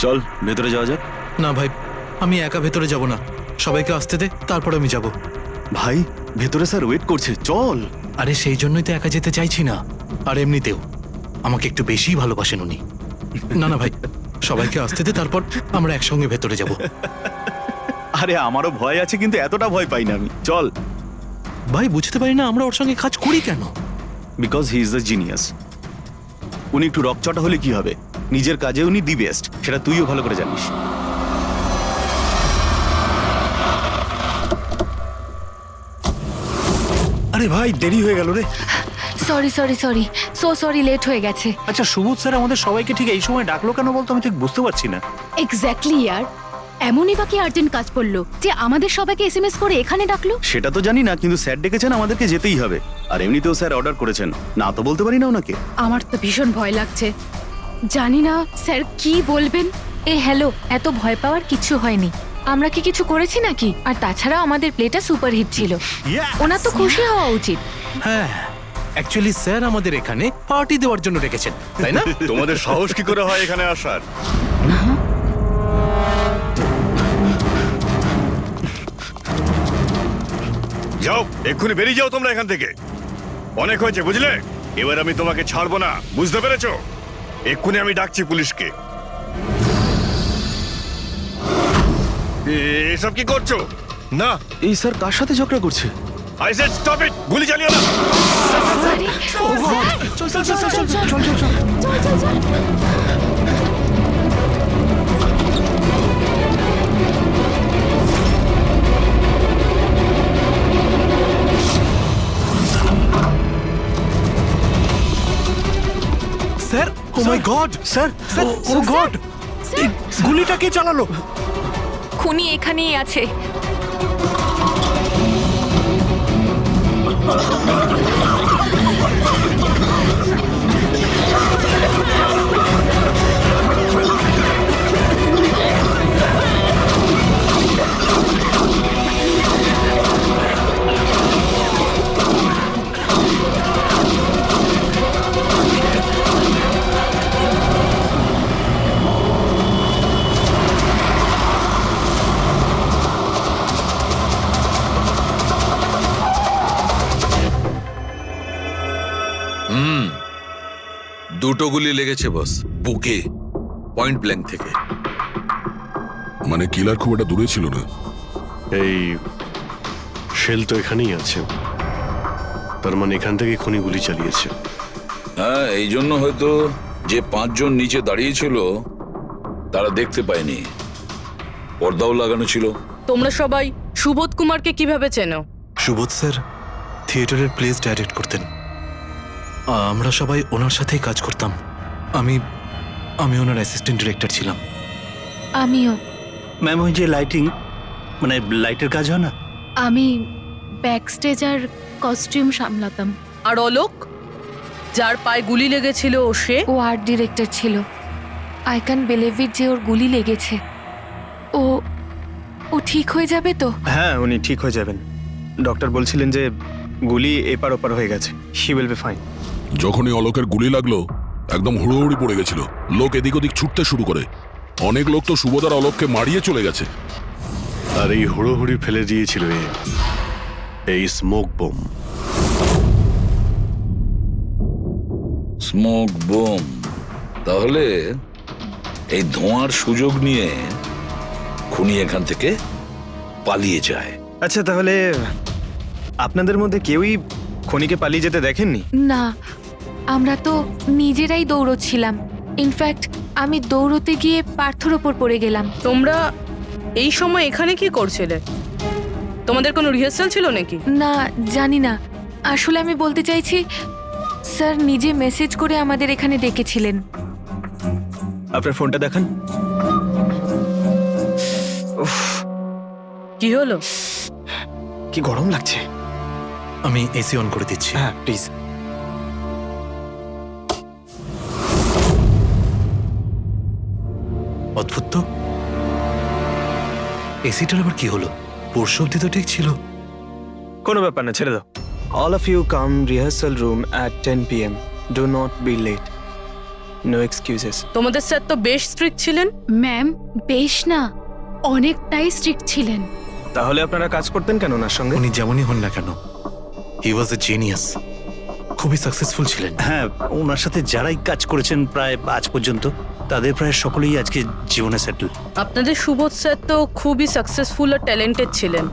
চল ভেতরে যাওয়া যাক। না ভাই, আমি একা ভেতরে যাব না, সবাইকে আসতে দে, তারপর আমি যাব। ভাই ভেতরে স্যার ওয়েট করছে, চল। আরে সেই জন্যই তো একা যেতে চাইছি না, আর এমনিতেও আমাকে একটু বেশি ভালোবাসেন উনি। না না ভাই, সবাইকে আসতে দে, তারপর আমরা একসঙ্গে ভেতরে যাব। আরে আমারও ভয় আছে, কিন্তু এতটা ভয় পাই না আমি, চল। ভাই বুঝতে পারি না আমরা ওর সঙ্গে কাজ করি কেন। Because he is the genius. উনি একটু রকচটা হলে কি হবে, নিজের কাজে উনি দি বেস্ট, সেটা তুইও ভালো করে জানিস। আরে ভাই দেরি হয়ে গেল রে। Sorry sorry sorry, so sorry, late হয়ে গেছে। আচ্ছা সুবোধ স্যার আমাদের সবাইকে ঠিক এই সময় ডাকলো কেন বলতো, আমি ঠিক বুঝতে পারছি না। এক্স্যাক্টলি ইয়ার, এমনই বা কি আর্জেন্ট কাজ পড়লো যে আমাদের সবাইকে এসএমএস করে এখানে ডাকলো? সেটা তো জানি না, কিন্তু স্যার ডেকেছেন, আমাদেরকে যেতেই হবে। আর এমনিতেও স্যার অর্ডার করেছেন, না তো বলতে পারি না ওনাকে। আমার তো ভীষণ ভয় লাগছে, জানি না স্যার কি বলবেন। হ্যালো, এত ভয় পাওয়ার কিছু হয়নি। আমরা কি কিছু করেছি নাকি? আর তাছাড়া আমাদের প্লেটা সুপারহিট ছিল, ওনার তো খুশি হওয়া উচিত। হ্যাঁ, অ্যাকচুয়ালি স্যার আমাদের এখানে পার্টি দেওয়ার জন্য রেখেছেন, তাই না? তোমাদের সাহস কি করে হয় এখানে আসার? যাও, এক্ষুনি বেরিয়ে যাও তোমরা এখান থেকে। অনেক হয়েছে বুঝলে, এবার আমি তোমাকে ছাড়বো না, বুঝতে পেরেছো? এক্ষুনি আমি ডাকছি পুলিশকে। এসব কি করছো? না, এই স্যার কার সাথে ঝগড়া করছে? আই সেড স্টপ ইট, গুলি চালিও না। চল চল চল চল চল চল চল। Sir, O my god, sir sir, O god, এই গুলিটা কে চালালো? খুনি এখানেই আছে। দুটো গুলি লেগেছে বস, বুকে, পয়েন্ট ব্ল্যাঙ্ক থেকে। মানে কিলার খুব একটা দূরে ছিল না। এই শেল তো এখানেই আছে, তার মানে এখান থেকে খুনি গুলি চালিয়েছে। হ্যাঁ, এই জন্য হয়তো যে 5 জন নিচে দাঁড়িয়েছিল তারা দেখতে পায়নি, পর্দাও লাগানো ছিল। তোমরা সবাই সুবোধ কুমারকে কিভাবে চেনো? সুবোধ স্যার থিয়েটারের প্লেস ডাইরেক্ট করতেন, আমরা সবাই ওনার সাথেই কাজ করতাম। আমি ওনার অ্যাসিস্ট্যান্ট ডিরেক্টর ছিলাম। আমিও। ম্যাম ওই যে লাইটিং, মানে লাইটের কাজ হয় না? আমি ব্যাক স্টেজ আর কস্টিউম সামলাতাম। আর অলোক, যার পায়ে গুলি লেগেছিল, সে? ও আর্ট ডিরেক্টর ছিল। আই ক্যান বিলিভ ইট যে ওর গুলি লেগেছে। ও ঠিক হয়ে যাবে তো? হ্যাঁ উনি ঠিক হয়ে যাবেন, ডক্টর বলছিলেন যে গুলি এপার ওপার হয়ে গেছে, শি উইল বি ফাইন। যখনই অলোকের গুলি লাগলো একদম হুড়োহুড়ি পড়ে গেছিল, লোক এদিক ওদিক ছুটতে শুরু করে। অনেক লোক তো সুবোধার অলোককে মারিয়ে চলে গেছে। আর এই হুড়োহুড়ি ফেলে দিয়েছিল এই স্মোক বোম। Smoke bomb? তাহলে এই ধোঁয়ার সুযোগ নিয়ে খুনি এখান থেকে পালিয়ে যায়। আচ্ছা তাহলে আপনাদের মধ্যে কেউই খনিকে পালিয়ে যেতে দেখেননি? না, আমরা তো নিজেরাই দৌড়চ্ছিলাম। ইনফ্যাক্ট আমি দৌড়তে গিয়ে পার্থর ওপর পড়ে গেলাম। তোমরা এই সময় এখানে কি করছিলে? তোমাদের কোনো রিহার্সাল ছিল নাকি? না, জানি না। আসলে আমি বলতে চাইছি, স্যার নিজে মেসেজ করে আমাদের এখানে ডেকেছিলেন। আপনার ফোনটা দেখান। উফ, কি হলো? কি গরম লাগছে। আমি এসি অন করে দিচ্ছি। হ্যাঁ প্লিজ। অদ্ভুত তো, এসিটার আবার কি হলো? পরশু অব্দি তো ঠিক ছিল। কোনো ব্যাপার না, ছেড়ে দাও। All of you come rehearsal room at 10 PM. Do not be late. No excuses. তোমাদের স্যার তো বেশ স্ট্রিক্ট ছিলেন। ম্যাম বেশ না, অনেকটাই স্ট্রিক্ট ছিলেন। তাহলে আপনারা কাজ করতেন কেন ওনার সঙ্গে? উনি যেমনই হন না কেন, হি ওয়াজ এ জিনিয়াস, খুবই সাকসেসফুল ছিলেন। হ্যাঁ, ওনার সাথে যারাই কাজ করেছেন প্রায় আজ পর্যন্ত, তাদের প্রায় সকলেই আজকে জীবনে সেটেল। আপনাদের সুবোধ স্যার তো খুবই সাকসেসফুল আর ট্যালেন্টেড ছিলেন,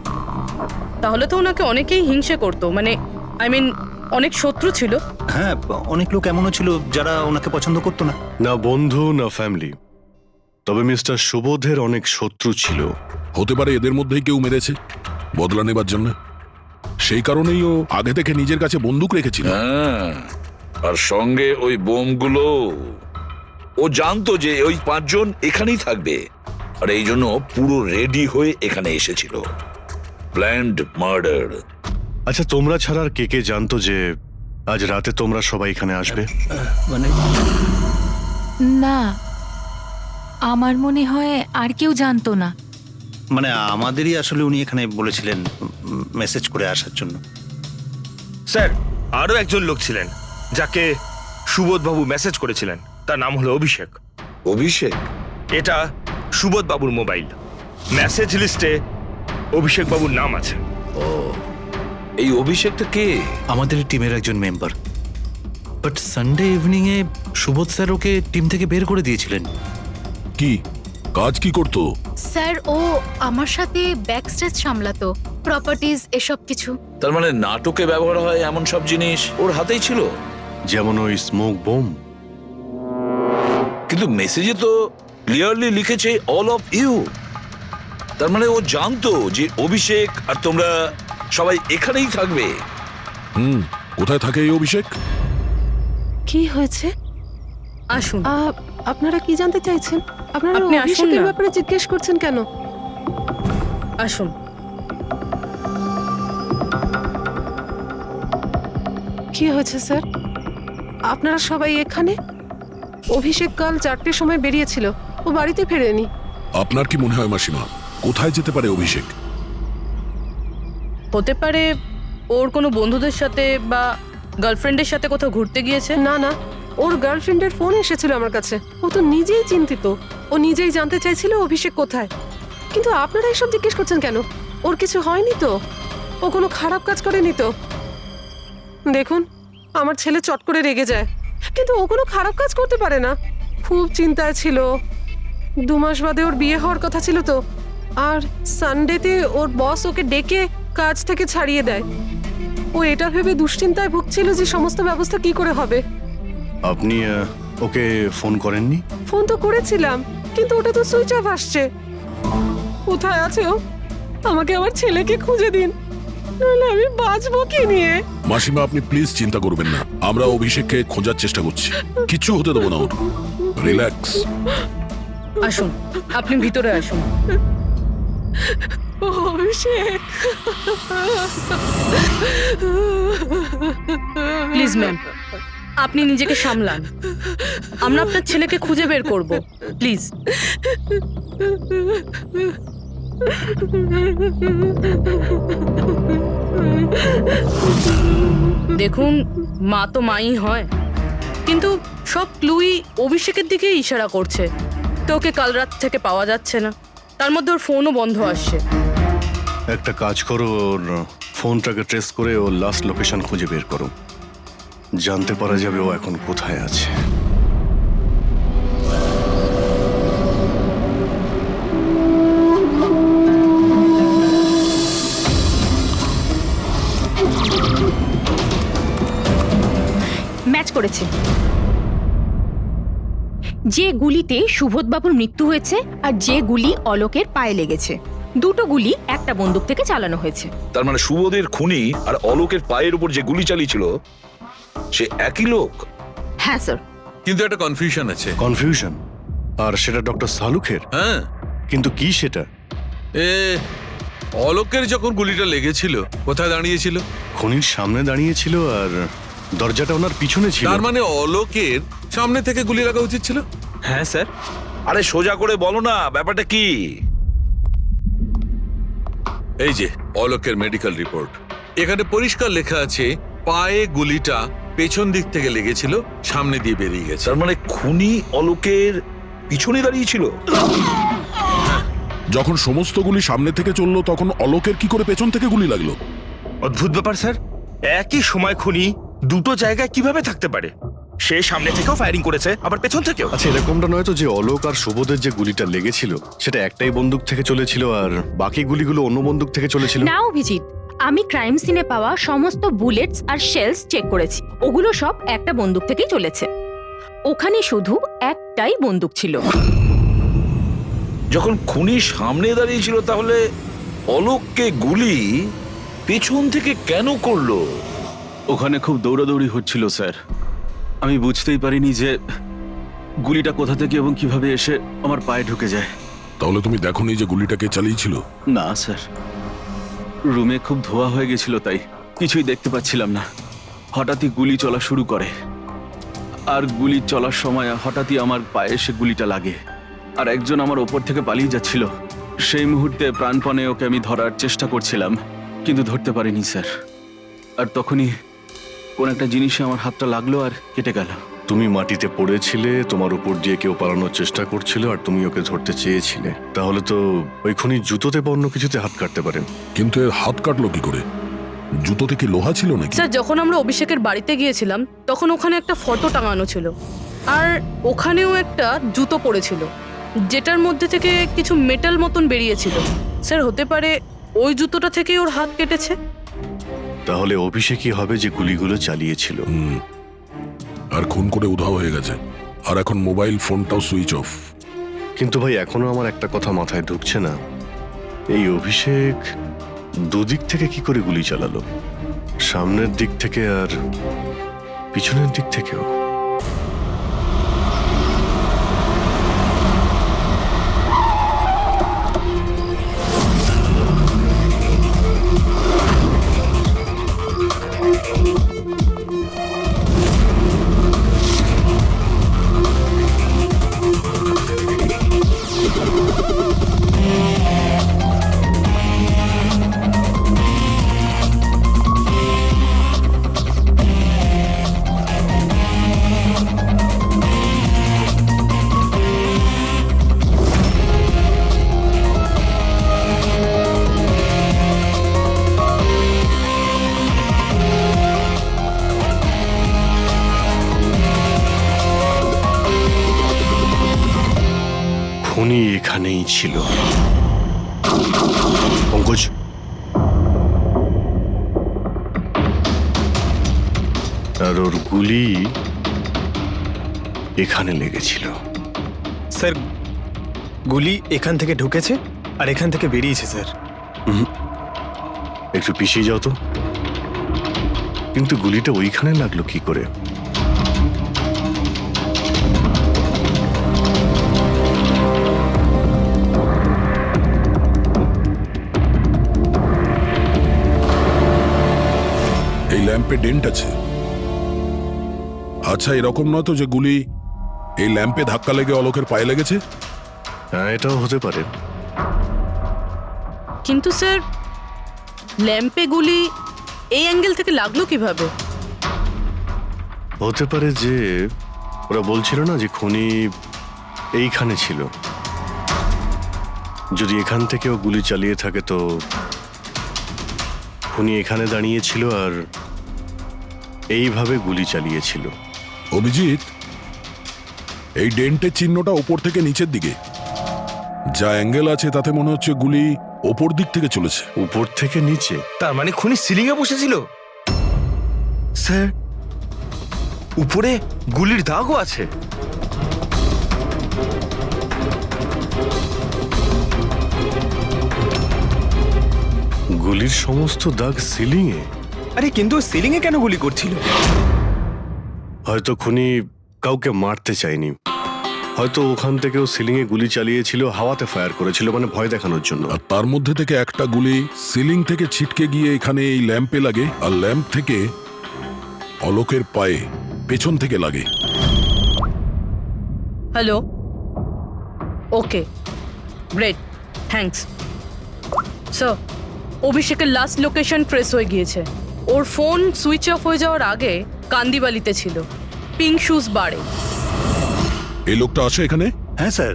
তাহলে তো ওনাকে অনেকেই হিংসে করতো, মানে আই মিন অনেক শত্রু ছিল। হ্যাঁ, অনেক লোক এমনও ছিল যারা ওনাকে পছন্দ করতো না। না বন্ধু না ফ্যামিলি, তবে মিস্টার সুবোধের অনেক শত্রু ছিল। হতে পারে এদের মধ্যেই কেউ মেরেছে বদলা নেবার জন্য। সেই কারণেই ও আগে থেকে নিজের কাছে বন্দুক রেখেছিল। হ্যাঁ, আর সঙ্গে ওই বোমগুলো। ও জানতো যে ওই 5 জন এখানেই থাকবে, আর এই জন্য পুরো রেডি হয়ে এখানে এসেছিল। Planned murder. আচ্ছা, তোমরা ছাড়া আর কে কে জানতো যে আজ রাতে তোমরা সবাই এখানে আসবে? মানে না, আমার মনে হয় আর কেউ জানতো না। মানে আমাদেরই আসলে উনি এখানে বলেছিলেন মেসেজ করে আসার জন্য। স্যার, আরও একজন লোক ছিলেন যাকে সুবোধবাবু মেসেজ করেছিলেন, তার নাম হলো অভিষেক। অভিষেক? এটা সুবোধবাবুর মোবাইল, মেসেজ লিস্টে অভিষেক বাবুর নাম আছে। এই অভিষেকটা কে? আমাদের টিমের একজন member, but Sunday evening A Subodh sir okay team থেকে বের করে দিয়েছিলেন। কি কাজ কি করতো? স্যার ও আমার সাথে ব্যাক স্টেজ সামলাতো, প্রপার্টিজ এসব কিছু। তার মানে নাটকে ব্যবহার হয় এমন সব জিনিস ওর হাতেই ছিল। যেমন ওই স্মোক বোম। কিন্তু মেসেজে তো ক্লিয়ারলি লিখেছে অল অফ ইউ। তার মানে ও জানতো যে অভিষেক আর তোমরা সবাই এখানেই থাকবে। কোথায় থাকে এই অভিষেক? কি হয়েছে? আসুন। আপনারা কি জানতে চাইছেন? আপনারা আপনি আসুন অভিষেকের না। ব্যাপারে জিজ্ঞেস করছেন কেন? আসুন। কি হয়েছে স্যার? আপনারা সবাই এখানে? অভিষেক কাল 4টের সময় বেরিয়েছিল, ও বাড়িতে ফেরেনি। আপনার কি মনে হয় মাসিমা, কোথায় যেতে পারে অভিষেক? হতে পারে ওর কোনো বন্ধুদের সাথে বা গার্লফ্রেন্ডের সাথে কোথাও ঘুরতে গিয়েছে। না না, ওর গার্লফ্রেন্ডের ফোন এসেছিল আমার কাছে। ও তো নিজেই চিন্তিত, ও নিজেই জানতে চাইছিল অভিষেক কোথায়। কিন্তু আপনারা এসব জিজ্ঞেস করছেন কেন? ওর কিছু হয়নি তো? ও কোনো খারাপ কাজ করেনি তো? দেখুন, আমার ছেলে চট করে রেগে যায়, কিন্তু ও কোনো খারাপ কাজ করতে পারে না। খুব চিন্তায় ছিল, 2 মাস বাদে ওর বিয়ে হওয়ার কথা ছিল তো। আর সানডেতে ওর বস ওকে ডেকে কাজ থেকে ছাড়িয়ে দেয়। ও এটা ভেবে দুশ্চিন্তায় ভুগছিল যে সমস্ত ব্যবস্থা কি করে হবে। আপনি ওকে ফোন করেননি? ফোন তো করেছিলাম, কিন্তু ওটা তো সুইচ অফ আসছে। কোথায় আছে ও? আমাকে আমার ছেলেকে খুঁজে দিন, নাহলে আমি বাঁচবো কি নিয়ে? মাসিমা, আপনি প্লিজ চিন্তা করবেন না, আমরা অভিষেককে খোঁজার চেষ্টা করছি। কিচ্ছু হতে দেবো না ওর। রিল্যাক্স। আসুন, আপনি ভিতরে আসুন। অভিষেক, প্লিজ ম্যাম, আপনি নিজেকে সামলান। আমরা আপনার ছেলেকে খুঁজে বের করব, প্লিজ। দেখুন, মা তো মাই হয়, কিন্তু সব ক্লুই অভিষেকের দিকে ইশারা করছে। তো ওকে কাল রাত থেকে পাওয়া যাচ্ছে না, তার মধ্যে ওর ফোনও বন্ধ আসছে। একটা কাজ করো, ওর ফোনটাকে ট্রেস করে ওর লাস্ট লোকেশন খুঁজে বের করো। জানতে পারা যাবে ও এখন কোথায় আছে। ম্যাচ করেছে। যে গুলিতে সুবোধবাবুর মৃত্যু হয়েছে আর যে গুলি অলোকের পায়ে লেগেছে, দুটো গুলি একটা বন্দুক থেকে চালানো হয়েছে। তার মানে সুবোধের খুনি আর অলোকের পায়ের উপর যে গুলি চালিয়েছিল সে একই লোক। হ্যাঁ স্যার। কিন্তু একটা কনফিউশন আছে। কনফিউশন? আর সেটা ডক্টর সালুখের? হ্যাঁ, কিন্তু কি সেটা? অলোকের যখন গুলিটা লেগেছিল কোথায় দাঁড়িয়েছিল? খনির সামনে দাঁড়িয়েছিল আর দরজাটা ওনার পিছনে ছিল। তার মানে অলোকের সামনে থেকে গুলি লাগা উচিত ছিল। হ্যাঁ স্যার। আরে সোজা করে বলো না, ব্যাপারটা কি? এই যে অলোকের মেডিকেল রিপোর্ট, এখানে পরিষ্কার লেখা আছে পায়ে গুলিটা পেছন দিক থেকে লেগেছিল, সামনে দিয়ে বেরিয়ে গেছে। তার মানে খুনি অলোকের পিছনে দাঁড়িয়ে ছিল। যখন সমস্ত গুলি সামনে থেকে চললো তখন অলোকের কি করে পেছন থেকে গুলি লাগলো? অদ্ভুত ব্যাপার স্যার, একই সময় খুনি দুটো জায়গায় কিভাবে থাকতে পারে? সে সামনে থেকেও ফায়ারিং করেছে, আবার পেছন থেকেও। আচ্ছা, এরকমটা নয় তো যে অলোক আর সুবোধের যে গুলিটা লেগেছিল সেটা একটাই বন্দুক থেকে চলেছিল আর বাকি গুলিগুলো অন্য বন্দুক থেকে চলেছিল? না অভিজিৎ, আমি ক্রাইম সিনে পাওয়া সমস্ত বুলেটস আর শেলস চেক করেছি, ওগুলো সব একটা বন্দুক থেকেই চলেছে। ওখানে শুধু একটাই বন্দুক ছিল। যখন খুনি সামনে দাঁড়িয়ে ছিল তাহলে অলোককে গুলি পেছন থেকে কেন করলো? ওখানে খুব দৌড়াদৌড়ি হচ্ছিল স্যার, আমি বুঝতেই পারিনি যে গুলিটা কোথা থেকে এবং কিভাবে এসে আমার পায়ে ঢুকে যায়। তাহলে তুমি দেখোনি যে গুলিটা কে চালিয়েছিল? না স্যার, রুমে খুব ধোয়া হয়ে গেছিল, তাই কিছুই দেখতে পাচ্ছিলাম না। হঠাৎই গুলি চলা শুরু করে, আর গুলি চলার সময় হঠাৎই আমার পায়ে এসে গুলিটা লাগে, আর একজন আমার ওপর থেকে পালিয়ে যাচ্ছিল। সেই মুহূর্তে প্রাণপণে ওকে আমি ধরার চেষ্টা করছিলাম, কিন্তু ধরতে পারিনি স্যার। আর তখনই কোন একটা জিনিসে আমার হাতটা লাগলো আর কেটে গেল। তুমি মাটিতে পড়েছিলে, তোমার উপর দিয়ে কেউ পালানোর চেষ্টা করছিল আর তুমি ওকে ধরতে চেয়েছিলে। তাহলে তো ওই খুনি জুতোতে বা অন্য কিছুতে হাত কাটতে পারেন। কিন্তু এর হাত কাটলো কি করে? জুতোতে কি লোহা ছিল নাকি? স্যার, যখন আমরা অভিষেকের বাড়িতে গিয়েছিলাম তখন ওখানে একটা ফটো টাঙানো ছিল, আর ওখানেও একটা জুতো পড়েছিল যেটার মধ্যে থেকে কিছু মেটাল মতন বেরিয়েছিল। স্যার, হতে পারে ওই জুতোটা থেকেই ওর হাত কেটেছে। তাহলে অভিষেকই হবে যে গুলিগুলো চালিয়েছিল। আর খুন করে উধাও হয়ে গেছে, আর এখন মোবাইল ফোনটাও সুইচ অফ। কিন্তু ভাই, এখনো আমার একটা কথা মাথায় ঢুকছে না, এই অভিষেক দুদিক থেকে কি করে গুলি চালালো? সামনের দিক থেকে আর পিছনের দিক থেকেও। খুনি এখানেই ছিল। পঙ্কজ, আর ওর গুলি এখানে লেগেছিল। স্যার, গুলি এখান থেকে ঢুকেছে আর এখান থেকে বেরিয়েছে স্যার। একটু পিছিয়ে যাও তো। কিন্তু গুলিটা ওইখানে লাগলো কি করে? এই ল্যাম্পে ডেন্ট আছে। আচ্ছা, এরকম নয় তো যে গুলি এই ল্যাম্পে ধাক্কা লেগে অলোকের পায়ে লেগেছে? হ্যাঁ, এটাও হতে পারে। কিন্তু স্যার, ল্যাম্পে গুলি এই অ্যাঙ্গেল থেকে লাগলো কিভাবে? হতে পারে যে ওরা বলছিল না যে খুনি এইখানে ছিল। যদি এখান থেকেও গুলি চালিয়ে থাকে তো খুনি এখানে দাঁড়িয়েছিল আর এইভাবে গুলি চালিয়েছিল। অভিজিৎ, এই ডেন্টের চিহ্নটা ওপর থেকে নিচের দিকে, যা অ্যাঙ্গেল আছে তাতে মনে হচ্ছে গুলি ওপর দিক থেকে চলেছে। উপর থেকে নিচে? তার মানে খুনি সিলিং এ বসেছিল। স্যার, উপরে গুলির দাগও আছে। গুলির সমস্ত দাগ সিলিং এ? আরে কিন্তু সিলিং এ কেন গুলি করছিল? হয়তো খুনি কাউকে মারতে চায়নি, হয়তো ওখান থেকেও সিলিং এ গুলি চালিয়েছিল, হাওয়াতে ফায়ার করেছিল, মানে ভয় দেখানোর জন্য। আর তার মধ্যে থেকে একটা গুলি সিলিং থেকে ছিটকে গিয়ে এখানে এই ল্যাম্পে লাগে, আর ল্যাম্প থেকে অলোকের পায়ে পেছন থেকে লাগে। হ্যালো, ওকে, গ্রেট, থ্যাঙ্কস। স্যার, অভিষেকের লাস্ট লোকেশন ট্রেস হয়ে গিয়েছে। ওর ফোন সুইচ অফ হয়ে যাওয়ার আগে কান্দিবালিতে ছিল, পিঙ্ক শুজ বারে। এই লোকটা আছে এখানে? হ্যাঁ স্যার,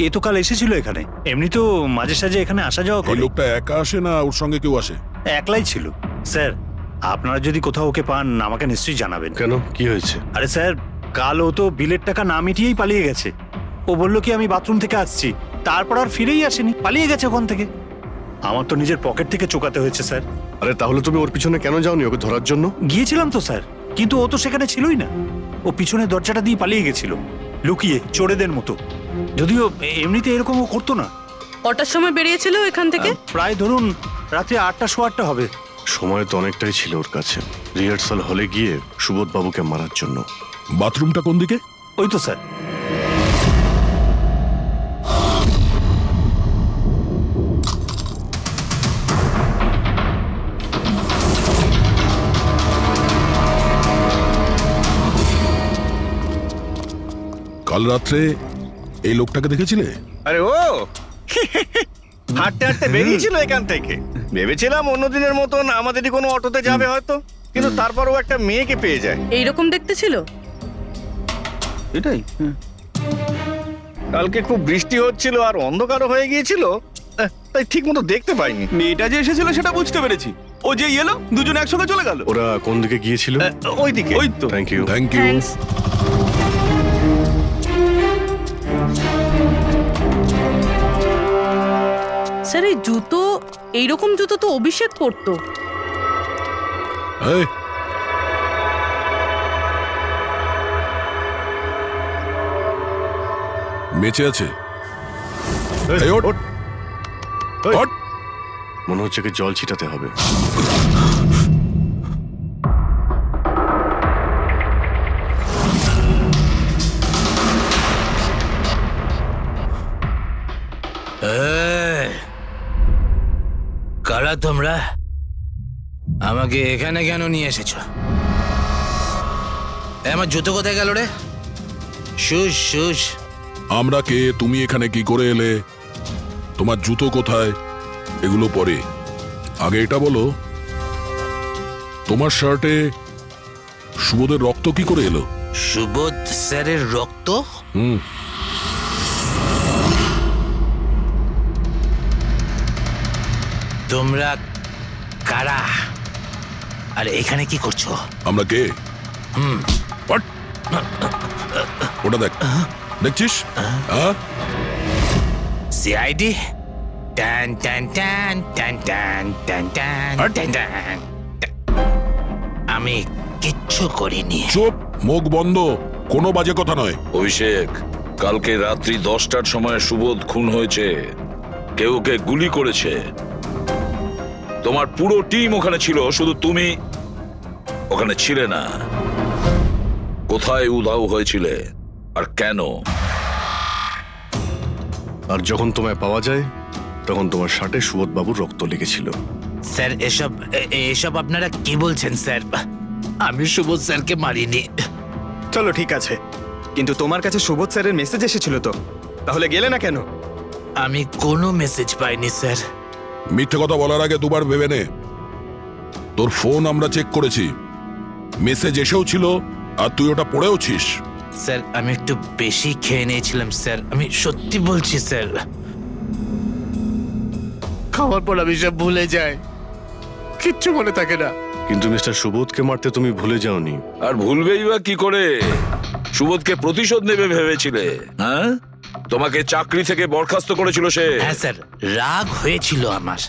এ তো কাল এসেছিল এখানে। এমনি তো মাঝে সাঝে এখানে আসা যাওয়া এই করে। লোকটা একা আসে না ওর সঙ্গে কেউ আসে? একলাই ছিল। স্যার, আপনারা যদি কোথাও ওকে পান আমাকে নিশ্চয়ই জানাবেন। কেন, কি হয়েছে? আরে স্যার, কাল ও তো বিলের টাকা না মিটিয়েই পালিয়ে গেছে। ও বললো কি আমি বাথরুম থেকে আসছি, তারপর আর ফিরেই আসেনি, পালিয়ে গেছে ওখান থেকে। আমার তো নিজের পকেট থেকে চোকাতে হয়েছে স্যার। আরে তাহলে তুমি ওর পিছনে কেন যাওনি ওকে ধরার জন্য? গিয়েছিলাম তো স্যার, কিন্তু ও তো সেখানে ছিলই না। ও পিছনের দরজাটা দিয়ে পালিয়ে গেছিল, লুকিয়ে চোরেদের মতো। যদিও এমনিতে এরকম ও করতো না। কটার সময় বেরিয়েছিল এখান থেকে? প্রায় ধরুন রাত্রি 8টা, 8:15 হবে। সময় তো অনেকটাই ছিল ওর কাছে রিহার্সাল হলে গিয়ে সুবোধ বাবুকে মারার জন্য। বাথরুমটা কোন দিকে? ওই তো স্যার। কাল রাত্রে এই লোকটাকে দেখেছিলে? আরে ও হাঁটতে হাঁটতে বেরিয়েছিল এখান থেকে। ভেবেছিলাম অন্য দিনের মতন আমাদেরই কোনো অটোতে যাবে হয়তো, কিন্তু তারপরও একটা মেয়েকে পেয়ে যায়। এইরকম দেখতে ছিল? এটাই। কালকে খুব বৃষ্টি হচ্ছিল আর অন্ধকারও হয়ে গিয়েছিল, তাই ঠিক মতো দেখতে পাইনি। মেয়েটা যে এসেছিল সেটা বুঝতে পেরেছি। ও যে এলো দুজন একসঙ্গে চলে গেল। ওরা কোন দিকে গিয়েছিল? ওইদিকে। ওই তো। Thank you. Thank you. Thanks. Sir, এই জুতো, এইরকম জুতো তো অভিষেক পরতো। এই, বেঁচে আছে? এই, ওঠ। ওঠ। মনে হচ্ছে কি জল ছিটাতে হবে। কারা তোমরা? আমাকে এখানে কেন নিয়ে এসেছো? আমার জুতো কোথায় গেল রে? Shoes shoes. আমরা কে, তুমি এখানে কি করে এলে, তোমার জুতো কোথায়, এগুলো পরে। আগে এটা বলো, তোমার শার্টে সুবোধের রক্ত কি করে এলো? সুবোধ স্যারের রক্ত? হুম। তোমরা কারা আর এখানে কি করছো? আমরা কে? What? ওটা দেখ, দেখছিস? সিআইডি? টান টান টান টান টান টান টান টান টান। আমি কিচ্ছু করিনি। চুপ, মুখ বন্ধ, কোনো বাজে কথা নয়। অভিষেক, কালকে রাত্রি 10টার সময় সুবোধ খুন হয়েছে। কেউ ওকে গুলি করেছে। তোমার পুরো টিম ওখানে ছিল, শুধু তুমি ওখানে ছিলে না। কোথায় উধাও হয়েছিলে আর কেন? আর যখন তোমায় পাওয়া যায় তখন তোমার শার্টে সুবোধ বাবুর রক্ত লেগেছিল। স্যার, এসব আপনারা কি বলছেন স্যার? আমি সুবোধ স্যারকে মারিনি। চলো ঠিক আছে, কিন্তু তোমার কাছে সুবোধ স্যারের মেসেজ এসেছিল তো, তাহলে গেলে না কেন? আমি কোনো মেসেজ পাইনি স্যার। মিথ্যে কথা বলার আগে দুবার ভেবে নে। তোর ফোন আমরা চেক করেছি, মেসেজ এসেও ছিল আর তুই ওটা পড়েওছিস। স্যার, আমি একটু বেশি খেয়ে নিয়েছিলাম স্যার, আমি সত্যি বলছি স্যার। খাওয়ার পর আমি সব ভুলে যাই, কিচ্ছু মনে থাকে না। কিন্তু মিস্টার সুবোধকে মারতে তুমি ভুলে যাওনি। আর ভুলবেই বা কি করে? সুবোধকে প্রতিশোধ নেবে ভেবেছিলে? হ্যাঁ, তোমাকে চাকরি থেকে বরখাস্ত করেছিল সে। হ্যাঁ স্যার, রাগ হয়েছিল আমার।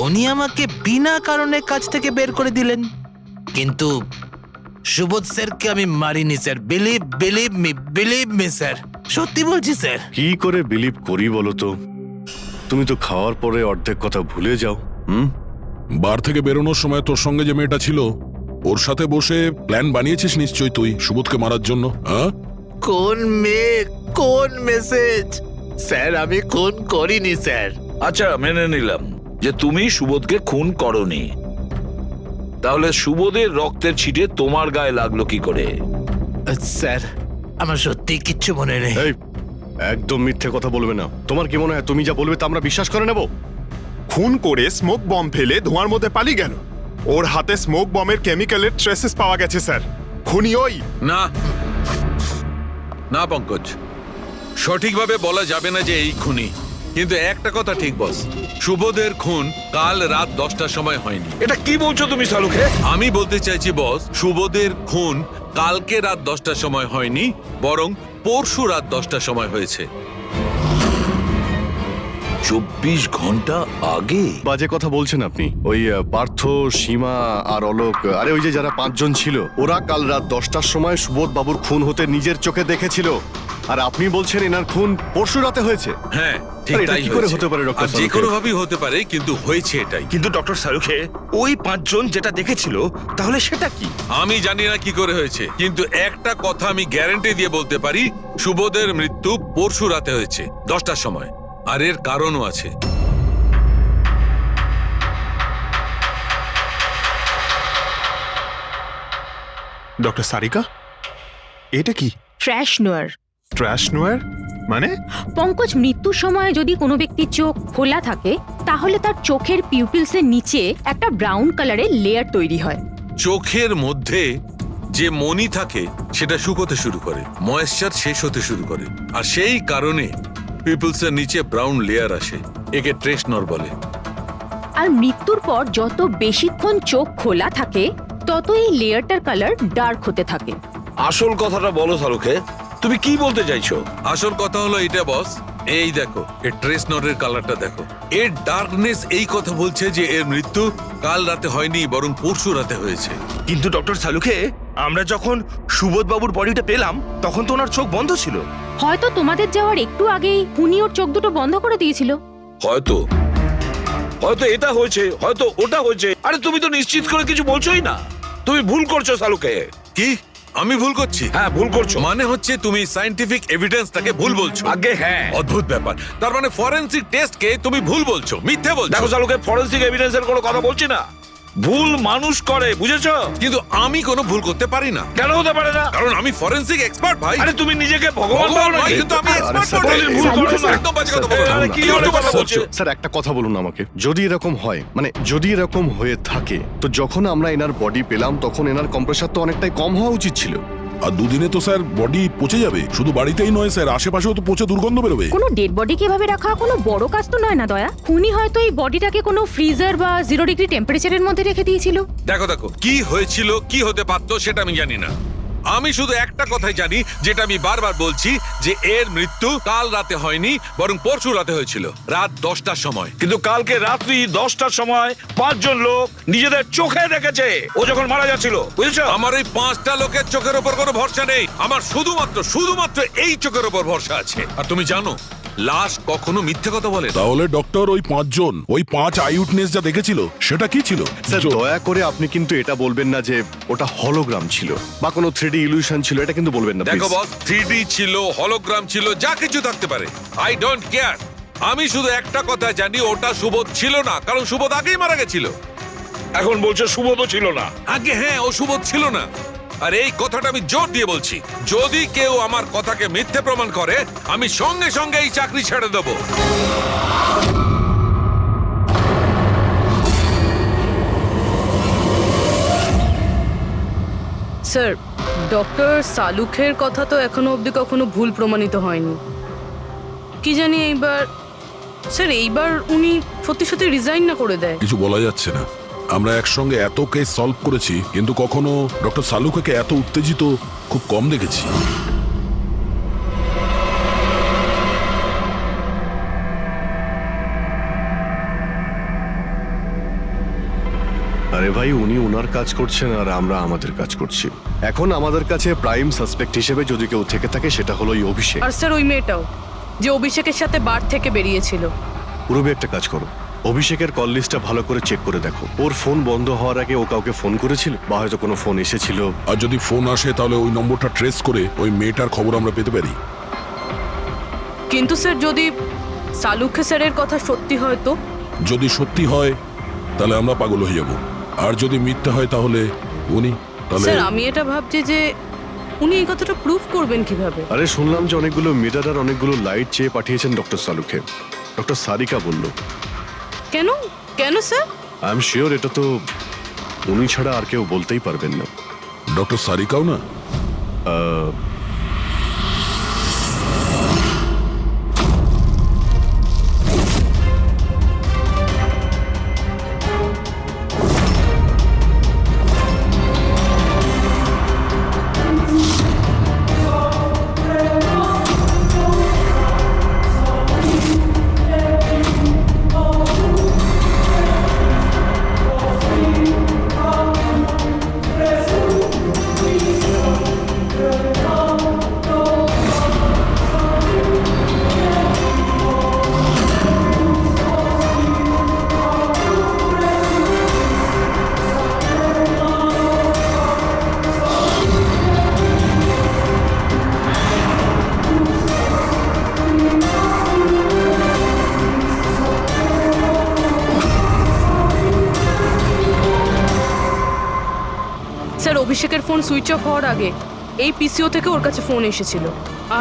উনি আমাকে বিনা কারণে কাজ থেকে বের করে দিলেন, কিন্তু সুবোধ স্যারকে আমি মারিনি স্যার। বিলিভ মি স্যার, সত্যি বলছি স্যার। কি করে বিলিভ করি বলো তো? তুমি তো খাওয়ার পরে অর্ধেক কথা ভুলে যাও। বার থেকে বেরোনোর সময় তোর সঙ্গে যে মেয়েটা ছিল ওর সাথে বসে প্ল্যান বানিয়েছিস নিশ্চয়ই তুই সুবোধকে মারার জন্য। হ্যাঁ, কোন মেয়ে, কোন মেসেজ? স্যার, আমি খুন করিনি স্যার। আচ্ছা, মেনে নিলাম যে তুমি সুবোধকে খুন করনি, তাহলে সুবোধের রক্তের ছিটে তোমার গায়ে লাগলো কি করে? স্যার, আমার সত্যি কিচ্ছু মনে নেই। এই, একদম মিথ্যে কথা বলবে না। তোমার কি মনে হয় তুমি যা বলবে তা আমরা বিশ্বাস করে নেব? খুন করে স্মোক বম ফেলে ধোঁয়ার মধ্যে পালিয়ে গেল। ওর হাতে স্মোক বমের কেমিক্যালের ট্রেসেস পাওয়া গেছে স্যার। খুনি ওই? না না পঙ্কজ, সঠিকভাবে বলা যাবে না যে এই খুনি, কিন্তু একটা কথা ঠিক বস, সুবোধের খুন কাল রাত 10টার সময় হয়নি। এটা কি বলছো তুমি সালুকে? আমি বলতে চাইছি বস, সুবোধের খুন কালকে রাত 10টার সময় হয়নি, বরং পরশু রাত 10টার সময় হয়েছে। 24 ঘন্টা আগে? বাজে কথা বলছেন আপনি। ওই পার্থ, সীমা আর অলোক, আরে ওই যে যারা 5 জন ছিল, ওরা কাল রাত 10টার সময় সুবোধ বাবুর খুন হতে নিজের চোখে দেখেছিল। আর আপনি বলছেন এনার খুন পরশু রাতে হয়েছে? হ্যাঁ ঠিক আরে এটা তাই কি করে হয়েছে। হতে পারে ডক্টর আর যে সালুখে? কোনো ভাবেই হতে পারে, কিন্তু হয়েছে এটাই। কিন্তু ডক্টর সালুখে, ওই 5 জন যেটা দেখেছিল, তাহলে সেটা কি? আমি জানি না কি করে হয়েছে, কিন্তু একটা কথা আমি গ্যারান্টি দিয়ে বলতে পারি, সুবোধের মৃত্যু পরশু রাতে হয়েছে 10টার সময়। আর এর কারণও আছে। ডক্টর সারিকা, এটা কি? ট্র্যাশ নোয়ার। ট্র্যাশ নোয়ার মানে? পঙ্কজ, মৃত্যুর সময় যদি কোনো ব্যক্তির চোখ খোলা থাকে তাহলে তার চোখের পিউপিলসের নিচে একটা ব্রাউন কালারের লেয়ার তৈরি হয়। চোখের মধ্যে যে মনি থাকে সেটা শুকোতে শুরু করে, ময়েশ্চার শেষ হতে শুরু করে, আর সেই কারণে পিপলসের নিচে ব্রাউন লেয়ার আসে। একে ট্রেশনর বলে। আর মৃত্যুর পর যত বেশিক্ষণ চোখ খোলা থাকে তত এই লেয়ারটার কালার ডার্ক হতে থাকে। আসল কথাটা বলো সালুকে, তুমি কি বলতে চাইছো? আসল কথা হলো এটা বস, এই দেখো এর ট্রেশনরের কালারটা দেখো, এর ডার্কনেস এই কথা বলছে যে এর মৃত্যু কাল রাতে হয়নি, বরং পরশু রাতে হয়েছে। কিন্তু ডক্টর সালুখে, আমরা যখন সুবোধ বাবুর বডিটা পেলাম তখন তো ওনার চোখ বন্ধ ছিল। হয়তো তোমাদের যাওয়ার একটু আগেই উনি ওর চোখ দুটো বন্ধ করে দিয়েছিল। হয়তো হয়তো এটা হয়েছে, হয়তো ওটা হয়েছে। আরে তুমি তো নিশ্চিত করে কিছু বলছোই না। তুমি ভুল করছো সালুকে। কি আমি ভুল করছি? হ্যাঁ ভুল করছো। মানে হচ্ছে তুমি সায়েন্টিফিক এভিডেন্সটাকে ভুল বলছো। আগে হ্যাঁ। অদ্ভুত ব্যাপার, তার মানে ফরেনসিক টেস্টকে তুমি ভুল বলছো, মিথ্যে বলছো। দেখো সালুকে, ফরেনসিক এভিডেন্সের কোনো কথা বলছি না। ভুল মানুষ করে, বুঝেছো? কিন্তু আমি কোনো ভুল করতে পারি না। কেন হতে পারে না? কারণ আমি ফরেনসিক এক্সপার্ট ভাই। আরে তুমি নিজেকে ভগবান ভাবো নয়, নাকি? কিন্তু আমি আরে এক্সপার্ট স্যার, বটে। ভুল করছো না। একদম বাজে কথা বলছো। আরে কি ধরনের কথা বলছো? স্যার একটা কথা বলুন আমাকে, যদি এরকম হয়, মানে যদি এরকম হয়ে থাকে, তো যখন আমরা এনার বডি পেলাম তখন এনার কম্প্রেসার তো অনেকটাই কম হওয়া উচিত ছিল। আর দুদিনে তো স্যার বডি পচে যাবে। শুধু বাড়িতেই নয় স্যার, আশেপাশেও তো পচে দুর্গন্ধ বেরোবে। কোনো ডেড বডি কিভাবে রাখা কোনো বড় কাজ তো নয় না দয়া। খুনি হয়তো এই বডিটাকে কোনো ফ্রিজার বা 0 ডিগ্রি টেম্পারেচারের মধ্যে রেখে দিয়েছিল। দেখো দেখো, কি হয়েছিল, কি হতে পারতো সেটা আমি জানি না। আমি শুধু একটা কথাই জানি, যেটা আমি বারবার বলছি, যে এর মৃত্যু কাল রাতে হয়নি, বরং পরশু রাতে হয়েছিল রাত 10টার সময়। কিন্তু কালকে রাত্রি 10টার সময় 5 জন লোক নিজেদের চোখে দেখেছে ও যখন মারা যাচ্ছিল, বুঝেছো? আমার এই 5টা লোকের চোখের উপর কোনো ভরসা নেই। আমার শুধুমাত্র এই চোখের উপর ভরসা আছে। আর তুমি জানো, লাশ কখনো মিথ্যে কথা বলে না। তাহলে ডক্টর, ওই 5 জন, ওই 5 আই উইটনেস যা দেখেছিল সেটা কি ছিল? স্যার দয়া করে আপনি কিন্তু এটা বলবেন না যে ওটা হলোগ্রাম ছিল বা কোনো 3D ইলিউশন ছিল, এটা কিন্তু বলবেন না দেখো please। বস, 3D ছিল, হলোগ্রাম ছিল, যা কিছু থাকতে পারে, আই ডোন্ট কেয়ার। আমি শুধু একটা কথা জানি, ওটা সুবোধ ছিল না, কারণ সুবোধ আগেই মারা গেছিল। এখন বলছো সুবোধও ছিল না? আগে হ্যাঁ, ও সুবোধ ছিল না। আর এই কথাটা আমি জোর দিয়ে বলছি, যদি কেউ আমার কথাকে মিথ্যে প্রমাণ করে, আমি সঙ্গে সঙ্গে এই চাকরি ছেড়ে দেবো। স্যার, ডক্টর সালুখের কথা তো এখনো অবধি কখনো ভুল প্রমাণিত হয়নি। কি জানি এইবার উনি সত্যি সত্যি রিজাইন না করে দেয়। কিছু বলা যাচ্ছে না। আমরা একসঙ্গে এত কেস সলভ করেছি, কিন্তু কখনো ডক্টর সালুকে এত উত্তেজিত খুব কম দেখেছি। আরে ভাই, উনি ওনার কাজ করছেন আর আমরা আমাদের কাজ করছি। এখন আমাদের কাছে প্রাইম সাসপেক্ট হিসেবে যদি কেউ থেকে থাকে সেটা হলো এই অভিষেক। আর স্যার, ওই মেয়েটাও যে অভিষেকের সাথে বার থেকে বেরিয়েছিল। পুরবি একটা কাজ করো, অভিষেকের কল লিস্টটা ভালো করে চেক করে দেখো। ওর ফোন বন্ধ হওয়ার আগে ও কাউকে ফোন করেছিল বা হয়তো কোনো ফোন এসেছিল। আর যদি ফোন আসে তাহলে ওই নম্বরটা ট্রেস করে ওই মেয়েটার খবর আমরা পেতে পারি। কিন্তু স্যার, যদি সালুখে স্যারের কথা সত্যি হয় তো? যদি সত্যি হয় তাহলে আমরা পাগল হয়ে যাব, আর যদি মিথ্যা হয় তাহলে উনি, তাহলে স্যার আমি এটা ভাবছি যে উনি এই কথাটা প্রুফ করবেন কিভাবে? আরে শুনলাম যে অনেকগুলো মিটার আর অনেকগুলো লাইট চেয়ে পাঠিয়েছেন ডক্টর সালুকে। ডক্টর সারিকা বলল। কেন স্যার? আই এম শিওর এটা তো উনি ছাড়া আর কেউ বলতেই পারবেন না। ডক্টর সারিকাও না? স্যার অভিষেকের ফোন সুইচ অফ হওয়ার আগে এই পিসিও থেকে ওর কাছে ফোন এসেছিল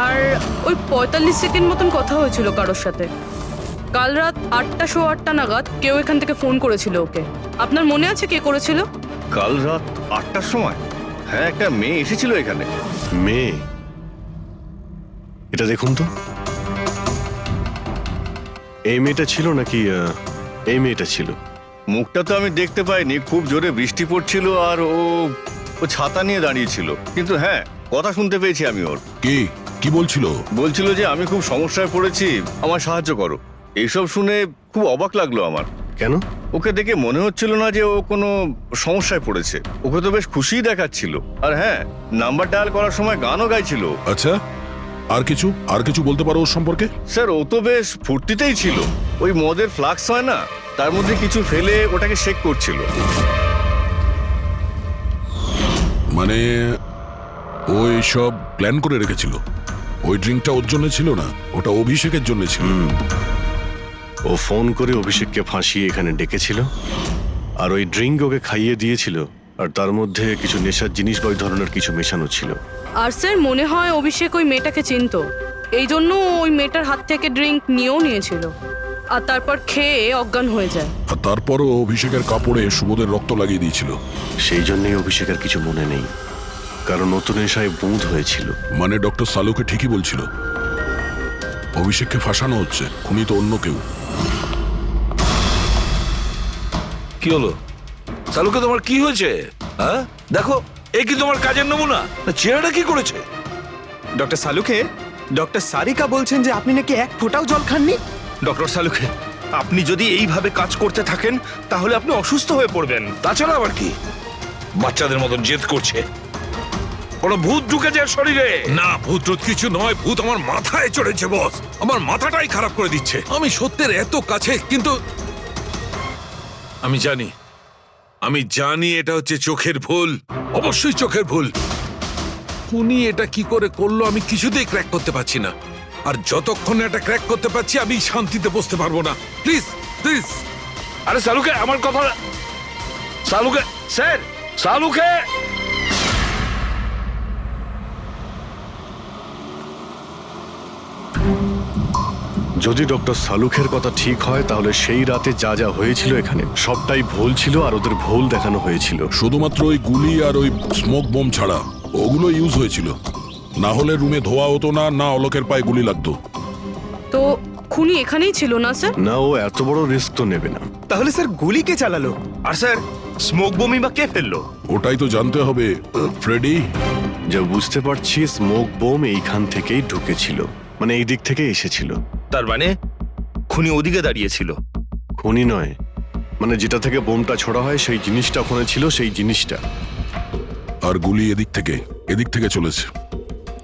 আর ওই 45 সেকেন্ড মতন কথা হয়েছিল কারোর সাথে। কাল রাত 8:08 নাগাদ কেউ এখান থেকে ফোন করেছিল ওকে। আপনার মনে আছে কে করেছিল? কাল রাত 8টার সময় হ্যাঁ একটা মেয়ে এসেছিল এখানে। মেয়ে? এটা দেখুন তো, এই মেয়েটা ছিল নাকি এই মেয়েটা ছিল? মুখটা তো আমি দেখতে পাইনি, খুব জোরে বৃষ্টি পড়ছিল আর ও ছাতা নিয়ে দাঁড়িয়ে ছিল, কিন্তু হ্যাঁ কথা শুনতে পেয়েছি আমি ওর। কি বলছিল? বলছিল যে আমি খুব সমস্যায় পড়েছি, আমার সাহায্য করো। এইসব শুনে খুব অবাক লাগলো আমার। কেন? ওকে দেখে মনে হচ্ছিল না যে ও কোনো সমস্যায় পড়েছে, ওকে তো বেশ খুশিই দেখাচ্ছিল। আর হ্যাঁ, নাম্বার ডায়াল করার সময় গানও গাইছিল। আচ্ছা, আর কিছু বলতে পারো ওর সম্পর্কে? স্যার ও তো বেশ ফুর্তিতেই ছিল, ওই মদের ফ্লাক্স হয় না, তার মধ্যে কিছু ফেলে ওটাকে শেক করছিল। মানে ও সব প্ল্যান করে রেখেছিল? ওই ড্রিঙ্কটা ওর জন্য ছিল না, ওটা অভিষেকের জন্য ছিল। ও ফোন করে অভিষেককে ফাঁসিয়ে এখানে ডেকেছিল আর ওই ড্রিঙ্ক ওকে খাইয়ে দিয়েছিল, আর তার মধ্যে কিছু নেশার জিনিস বা ওই ধরনের কিছু মেশানো ছিল। আর স্যার মনে হয় অভিষেক ওই মেয়েটাকে চিনতো, এই জন্য ওই মেয়েটার হাত থেকে ড্রিঙ্ক নিয়েও নিয়েছিল আর তারপর খেয়ে অজ্ঞান হয়ে যায়। আর তারপরও অভিষেকের কাপড়ে সুবোধের রক্ত লাগিয়ে দিয়েছিল। সেই জন্যই অভিষেকের কিছু মনে নেই, কারণ নতুন নেশায় বুঁদ হয়েছিল। মানে ডক্টর সালুকে ঠিকই বলছিল, অভিষেককে ফাঁসানো হচ্ছে, খুনি তো অন্য কেউ। কি হলো সালুকে, তোমার কি হয়েছে? হ্যাঁ দেখো, এ কি তোমার কাজের নমুনা? চেহারাটা কি করেছে? ডক্টর সালুকে, ডক্টর সারিকা বলছেন যে আপনি নাকি এক ফোঁটাও জল খাননি। ডক্টর সালুকে, আপনি যদি এইভাবে কাজ করতে থাকেন তাহলে আপনি অসুস্থ হয়ে পড়বেন। তাছাড়া আবার কি বাচ্চাদের মতন জেদ করছে? কোনো ভূত ঢুকেছে শরীরে? না, ভূত টুত কিছু নয়, ভূত আমার মাথায় চড়েছে বস, আমার মাথাটাই খারাপ করে দিচ্ছে। আমি সত্যের এত কাছে, কিন্তু আমি জানি এটা হচ্ছে চোখের ভুল, অবশ্যই চোখের ভুল। উনি এটা কি করে করলো আমি কিছুতেই ক্র্যাক করতে পারছি না, আর যতক্ষণ এটা ক্র্যাক করতে পারছি আমি শান্তিতে বসতে পারবো না। Please please. আরে সালুকে, আমার কথা, সালুকে স্যার, সালুকে। যদি ডক্টর সালুখের কথা ঠিক হয় তাহলে সেই রাতে যা যা হয়েছিল এখানে সবটাই ভুল ছিল, আর ওদের ভুল দেখানো হয়েছিল। শুধুমাত্র ওই গুলি আর ওই স্মোক বোম ছাড়া ওগুলো ইউজ হয়েছিল, না হলে রুমে ধোয়া হতো না, না অলোকের পায়ে গুলি লাগতো। তো খুনি এখানেই ছিল না স্যার? না, ও এত বড় রিস্ক তো নেবে না। তাহলে স্যার গুলি কে চালালো? আর স্যার স্মোক বোমই বা কে ফেললো? ওটাই তো জানতে হবে ফ্রেডি। যা বুঝতে পারছি স্মোক বোম এইখান থেকেই ঢুকেছিল, মানে এই দিক থেকে এসেছিল। তার মানে খুনি ওদিকে দাঁড়িয়েছিল? খুনি নয়, মানে যেটা থেকে বোমটা ছোড়া হয় সেই জিনিসটা ওখানে ছিল, সেই জিনিসটা। আর গুলি এদিক থেকে চলেছে।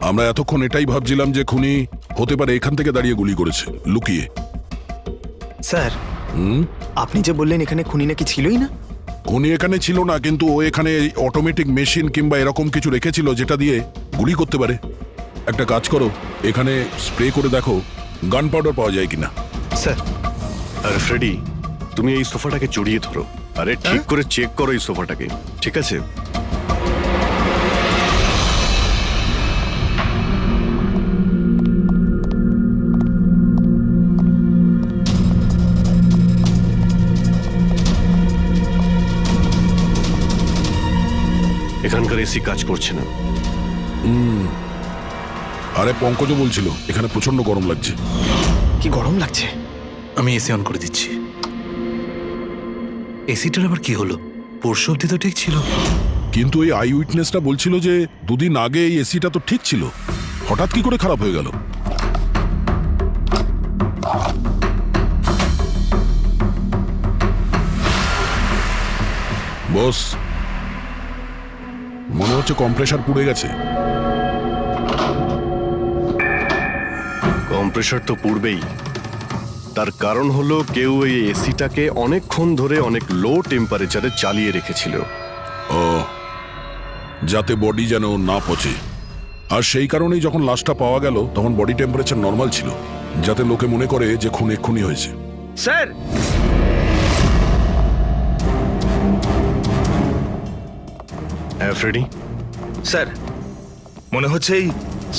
আমরা এতক্ষণ এটাই ভাবছিলাম যে খুনি হতে পারে এখান থেকে দাঁড়িয়ে গুলি করেছে লুকিয়ে। স্যার আপনি যে বললেন এখানে খুনি নাকি ছিলই না? খুনি এখানে ছিল না, কিন্তু ও এখানে অটোমেটিক মেশিন কিংবা এরকম কিছু রেখেছিল যেটা দিয়ে গুলি করতে পারে। একটা কাজ করো, এখানে স্প্রে করে দেখো গান পাউডার পাওয়া যায় কিনা। স্যার। আর ফ্রেডি, তুমি এই সোফাটাকে জড়িয়ে ধরো, আরে ঠিক করে চেক করো এই সোফাটাকে, ঠিক আছে? এখানকার এসি কাজ করছে না। আরে পঙ্কজও বলছিল এখানে প্রচন্ড গরম লাগছে। কি গরম লাগছে। আমি এসি অন করে দিচ্ছি। এসিটার আবার কি হলো? পরশু অব্দি তো ঠিক ছিল। কিন্তু এই আই উইটনেসটা বলছিল যে দুদিন আগে এই এসিটা তো ঠিক ছিল, হঠাৎ কি করে খারাপ হয়ে গেল? বস, মনে হচ্ছে কম্প্রেসার পুড়ে গেছে। কম্প্রেসার তো পূর্বেই, তার কারণ হলো কেউ এই এসিটাকে অনেকক্ষণ ধরে অনেক লো টেম্পারেচারে চালিয়ে রেখেছিল। ও, যাতে বডি যেন না পচে। আর সেই কারণেই যখন লাশটা পাওয়া গেল তখন বডি টেম্পারেচার নর্মাল ছিল, যাতে লোকে মনে করে যে খুন এক্ষুনি হয়েছে। স্যার, হ্যাঁ ফ্রেডি। স্যার, মনে হচ্ছে এই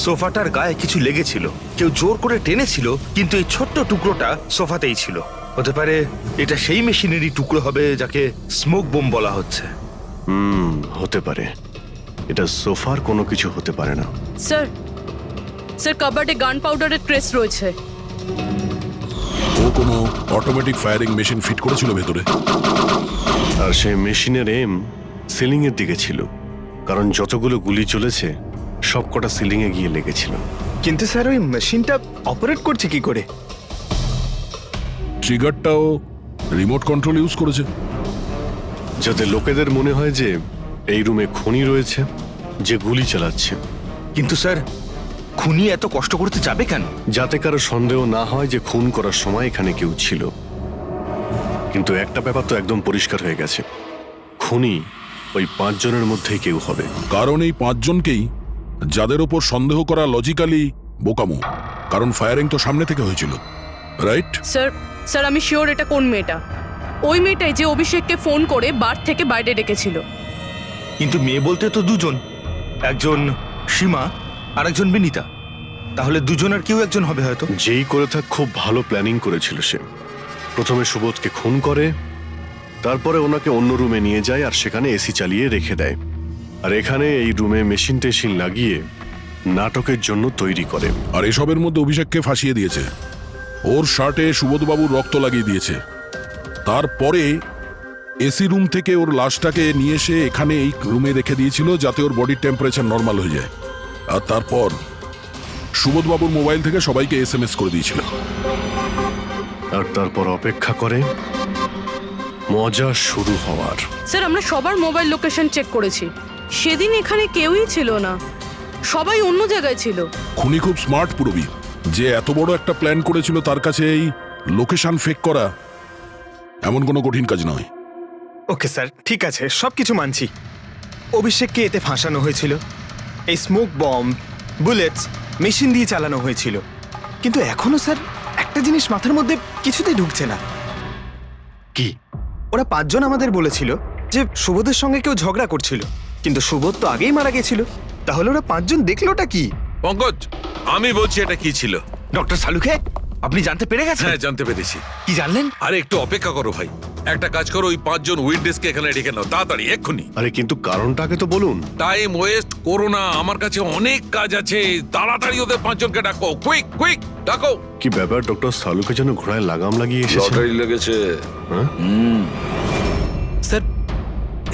সোফাটার গায়ে কিছু লেগেছিল, কেউ জোর করে টেনেছিল, কিন্তু এই ছোট্ট টুকরোটা সোফাতেই ছিল। হতে পারে এটা সেই মেশিনেরই টুকরো হবে যাকে স্মোক বোম বলা হচ্ছে। হতে পারে। এটা সোফার কোনো কিছু হতে পারে না। স্যার, স্যার কাবার্ডে গান পাউডারের ট্রেস রয়েছে। ও কোনো অটোমেটিক ফায়ারিং মেশিন ফিট করেছিল ভেতরে। আর সেই মেশিনের এম সিলিং এর দিকে ছিল, কারণ যতগুলো গুলি চলেছে সবকটা সিলিং এ গিয়ে লেগেছিল। কিন্তু স্যার ওই মেশিনটা অপারেট করছে কি করে? ট্রিগারটাও রিমোট কন্ট্রোল ইউজ করেছে, যাতে লোকেদের মনে হয় যে এই রুমে খুনি রয়েছে যে গুলি চালাচ্ছে। কিন্তু স্যার, খুনি এত কষ্ট করতে যাবে কেন? যাতে কারো সন্দেহ না হয় যে খুন করার সময় এখানে কেউ ছিল। কিন্তু একটা ব্যাপার তো একদম পরিষ্কার হয়ে গেছে, খুনি ওই 5 জনের মধ্যেই কেউ হবে। কারণ এই 5 জনকেই যাদের ওপর সন্দেহ করা লজিক্যালি বোকামো, কারণ ফায়ারিং তো সামনে থেকে হয়েছিল, রাইট? স্যার, স্যার আমি শিওর এটা কোন মেয়েটা। ওই মেয়েটাই যে অভিষেককে ফোন করে বার থেকে বাইরে ডেকেছিল। কিন্তু মেয়ে বলতে তো দুজন, একজন সীমা আর একজন বিনীতা। তাহলে দুজনের কেউ একজন হবে হয়তো। যেই করে থাক খুব ভালো প্ল্যানিং করেছিল সে। প্রথমে সুবোধকে খুন করে, তারপরে ওনাকে অন্য রুমে নিয়ে যায় আর সেখানে এসি চালিয়ে রেখে দেয়। আর এখানে এই রুমে মেশিন টেশিন লাগিয়ে নাটকের জন্য তৈরি করে। আর এসবের মধ্যে অভিষেককে ফাঁসিয়ে দিয়েছে, ওর শার্টে সুবোধবাবুর রক্ত লাগিয়ে দিয়েছে। তারপরে এসি রুম থেকে ওর লাশটাকে নিয়ে এসে এখানে এই রুমে রেখে দিয়েছিল যাতে ওর বডির টেম্পারেচার নর্মাল হয়ে যায়। আর তারপর সুবোধবাবুর মোবাইল থেকে সবাইকে SMS করে দিয়েছিল। আর তারপর অপেক্ষা করে মজা শুরু হওয়ার। স্যার আমরা সবার মোবাইল লোকেশন চেক করেছি, সেদিন এখানে কেউই ছিল না, সবাই অন্য জায়গায় ছিল। খুনি খুব স্মার্ট পুরবি, যে এত বড় একটা প্ল্যান করেছিল তার কাছে এই লোকেশন ফেক করা এমন কোনো কঠিন কাজ নয়। ওকে স্যার, ঠিক আছে, সবকিছু মানছি। অভিষেককে এতে ফাঁসানো হয়েছিল, এই স্মোক বম্ব, বুলেটস, মেশিন দিয়ে চালানো হয়েছিল। কিন্তু এখনো স্যার একটা জিনিস মাথার মধ্যে কিছুতেই ঢুকছে না। কি? ওরা 5 জন আমাদের বলেছিল যে সুবোধের সঙ্গে কেউ ঝগড়া করছিল, কিন্তু সুবোধ তো আগেই মারা গেছিল। তাহলে ওরা 5 জন দেখলোটা কি? পঙ্কজ, আমি বলছি এটা কি ছিল। ডক্টর সালুখে, আপনি জানতে পেরে গেছেন? হ্যাঁ, জানতে পেরেছি। কি জানলেন? আরে একটু অপেক্ষা করো ভাই, একটা কাজ করো, ওই 5 জন উইটনেসকে এখানে ডেকে নাও তাড়াতাড়ি, এক্ষুনি। আরে কিন্তু কারণটাকে তো বলুন। টাইম ওয়েস্ট করো না, আমার কাছে অনেক কাজ আছে। তাড়াতাড়ি ওদের 5 জনকে ডাকো, কুইক কুইক ডাকো। কি ব্যাপার, ডক্টর সালুকে যেন ঘোড়ায় লাগাম লাগিয়ে এসেছে। লটারি লেগেছে। স্যার,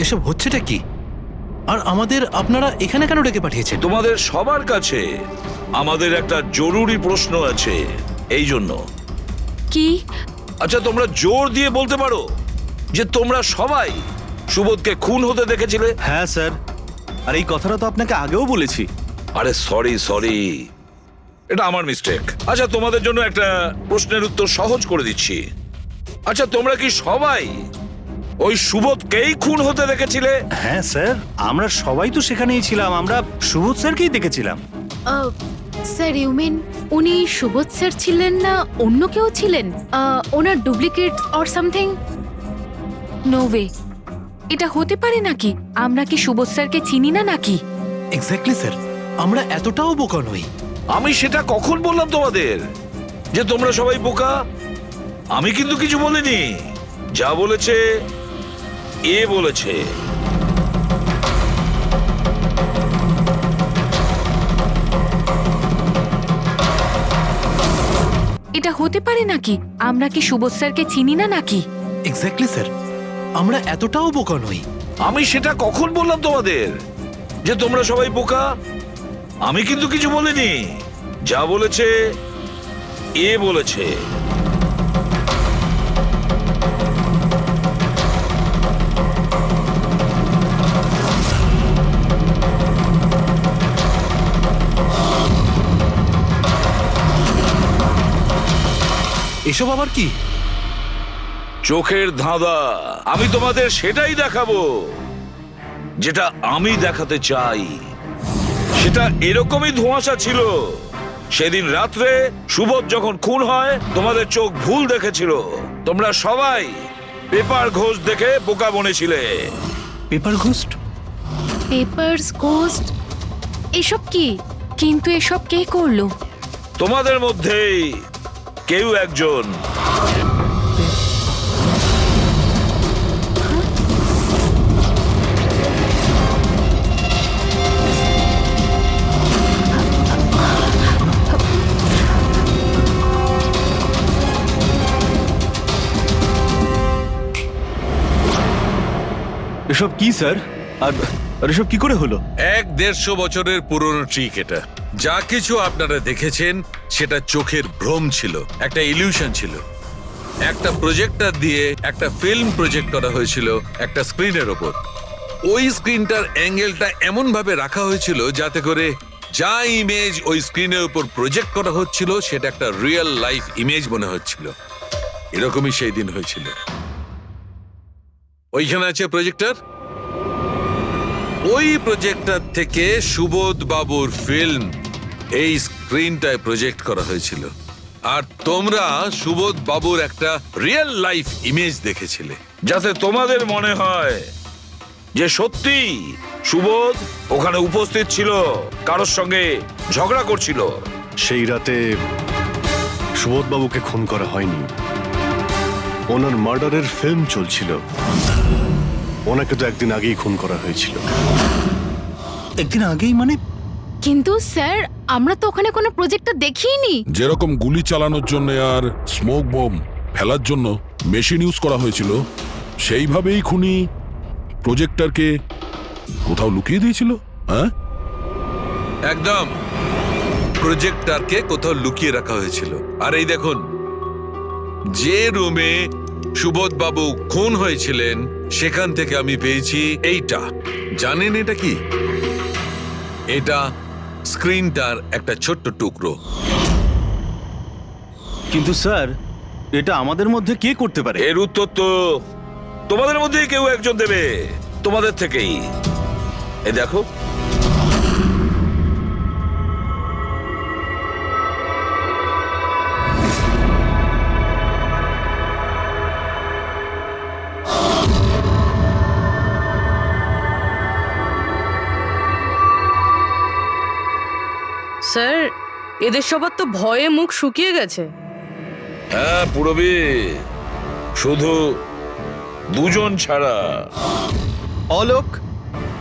এসব হচ্ছেটা কি? আর আমাদের আপনারা এখানে কেন ডেকে পাঠিয়েছেন? তোমাদের সবার কাছে আমাদের একটা জরুরি প্রশ্ন আছে, এই জন্য। কি? আচ্ছা, তোমরা জোর দিয়ে বলতে পারো যে তোমরা সবাই সুবোধকে খুন হতে দেখেছিলে? হ্যাঁ স্যার, আর এই কথাটা তো আপনাকে আগেও বলেছি। আরে সরি, এটা আমার মিস্টেক। আচ্ছা, তোমাদের জন্য একটা প্রশ্নের উত্তর সহজ করে দিচ্ছি। আচ্ছা, তোমরা কি সবাই ওই সুবোধকেই খুন হতে দেখেছিলে? হ্যাঁ স্যার, আমরা সবাই তো সেখানেই ছিলাম, আমরা সুবোধ স্যারকেই দেখেছিলাম। স্যার ইউ মিন উনি সুবোধ স্যার ছিলেন না অন্য কেউ ছিলেন? ওনার duplicate or something? No way, এটা হতে পারে নাকি? আমরা কি সুবোধ স্যারকে চিনি না নাকি? এক্স্যাক্টলি স্যার, আমরা এতটাও বোকা নই। আমি সেটা কখন বললাম তোমাদের যে তোমরা সবাই বোকা? আমি কিন্তু কিছু বলিনি, যা বলেছে এ বলেছে। এটা হতে পারে নাকি? আমরা কি সুবোধ স্যারকে চিনি না নাকি? এক্স্যাক্টলি স্যার, আমরা এতটাও বোকা নই। আমি সেটা কখন বললাম তোমাদের যে তোমরা সবাই বোকা? আমি কিন্তু কিছু বলিনি। যা বলেছে এ বলেছে। এসব আবার কি? চোখের ধাঁধা। আমি তোমাদের সেটাই দেখাবো যেটা আমি দেখাতে চাই। সেটা এরকমই ধোঁয়াশা ছিল। সেদিন রাত্রে সুবোধ যখন খুন হয় তোমাদের চোখ ভুল দেখেছিল। তোমরা সবাই পেপার ঘোষ দেখে বোকা বনেছিলে। Paper ghost? পেপারস গোস্ট এসব কি? কিন্তু এসব কে করলো? তোমাদের মধ্যেই কেউ একজন। এসব কি স্যার? আর এসব কি করে হলো? 150 বছরের পুরনো ট্রিক এটা। যা কিছু আপনারা দেখেছেন সেটা চোখের ভ্রম ছিল, একটা ইলিউশন ছিল। একটা প্রজেক্টর দিয়ে একটা ফিল্ম প্রজেক্ট করা হয়েছিল একটা স্ক্রিনের ওপর। ওই স্ক্রিনটার অ্যাঙ্গেলটা এমন ভাবে রাখা হয়েছিল যাতে করে যা ইমেজ ওই স্ক্রিনের উপর প্রজেক্ট করা হচ্ছিল সেটা একটা রিয়েল লাইফ ইমেজ মনে হচ্ছিল। এরকমই সেই দিন হয়েছিল। ওইখানে আছে প্রজেক্টর। ওই প্রজেক্টর থেকে সুবোধ বাবুর ফিল্ম এই স্ক্রিনটায় প্রজেক্ট করা হয়েছিল। আর তোমরা সুবোধ বাবুর একটা রিয়েল লাইফ ইমেজ দেখেছিলে। যাতে তোমাদের মনে হয় যে সত্যি সুবোধ ওখানে উপস্থিত ছিল, কারোর সঙ্গে ঝগড়া করছিল। সেই রাতে সুবোধবাবুকে খুন করা হয়নি, ওনার মার্ডারের ফিল্ম চলছিল। ওনাকে তো একদিন আগেই খুন করা হয়েছিল। একদিন আগেই মানে? কিন্তু স্যার আমরা তো ওখানে কোনো প্রজেক্টর দেখিনি। যেরকম গুলি চালানোর জন্য আর স্মোক বোম ফেলার জন্য মেশিন ইউজ করা হয়েছিল, সেইভাবেই খুনি প্রজেক্টরকে কোথাও লুকিয়ে দিয়েছিল। হ্যাঁ, একদম। প্রজেক্টরকে কোথাও লুকিয়ে রাখা হয়েছিল। আর এই দেখুন, যে রুমে সুবোধ বাবু খুন হয়েছিলেন সেখান থেকে আমি পেয়েছি এইটা। জানেন এটা কি? এটা স্ক্রিনটার একটা ছোট্ট টুকরো। কিন্তু স্যার এটা আমাদের মধ্যে কে করতে পারে? এর উত্তর তো তোমাদের মধ্যেই কেউ একজন দেবে, তোমাদের থেকেই। এ দেখো, স্যার এদের সবার তো ভয়ে মুখ শুকিয়ে গেছে। হ্যাঁ পুরবি, শুধু দুজন ছাড়া। অলোক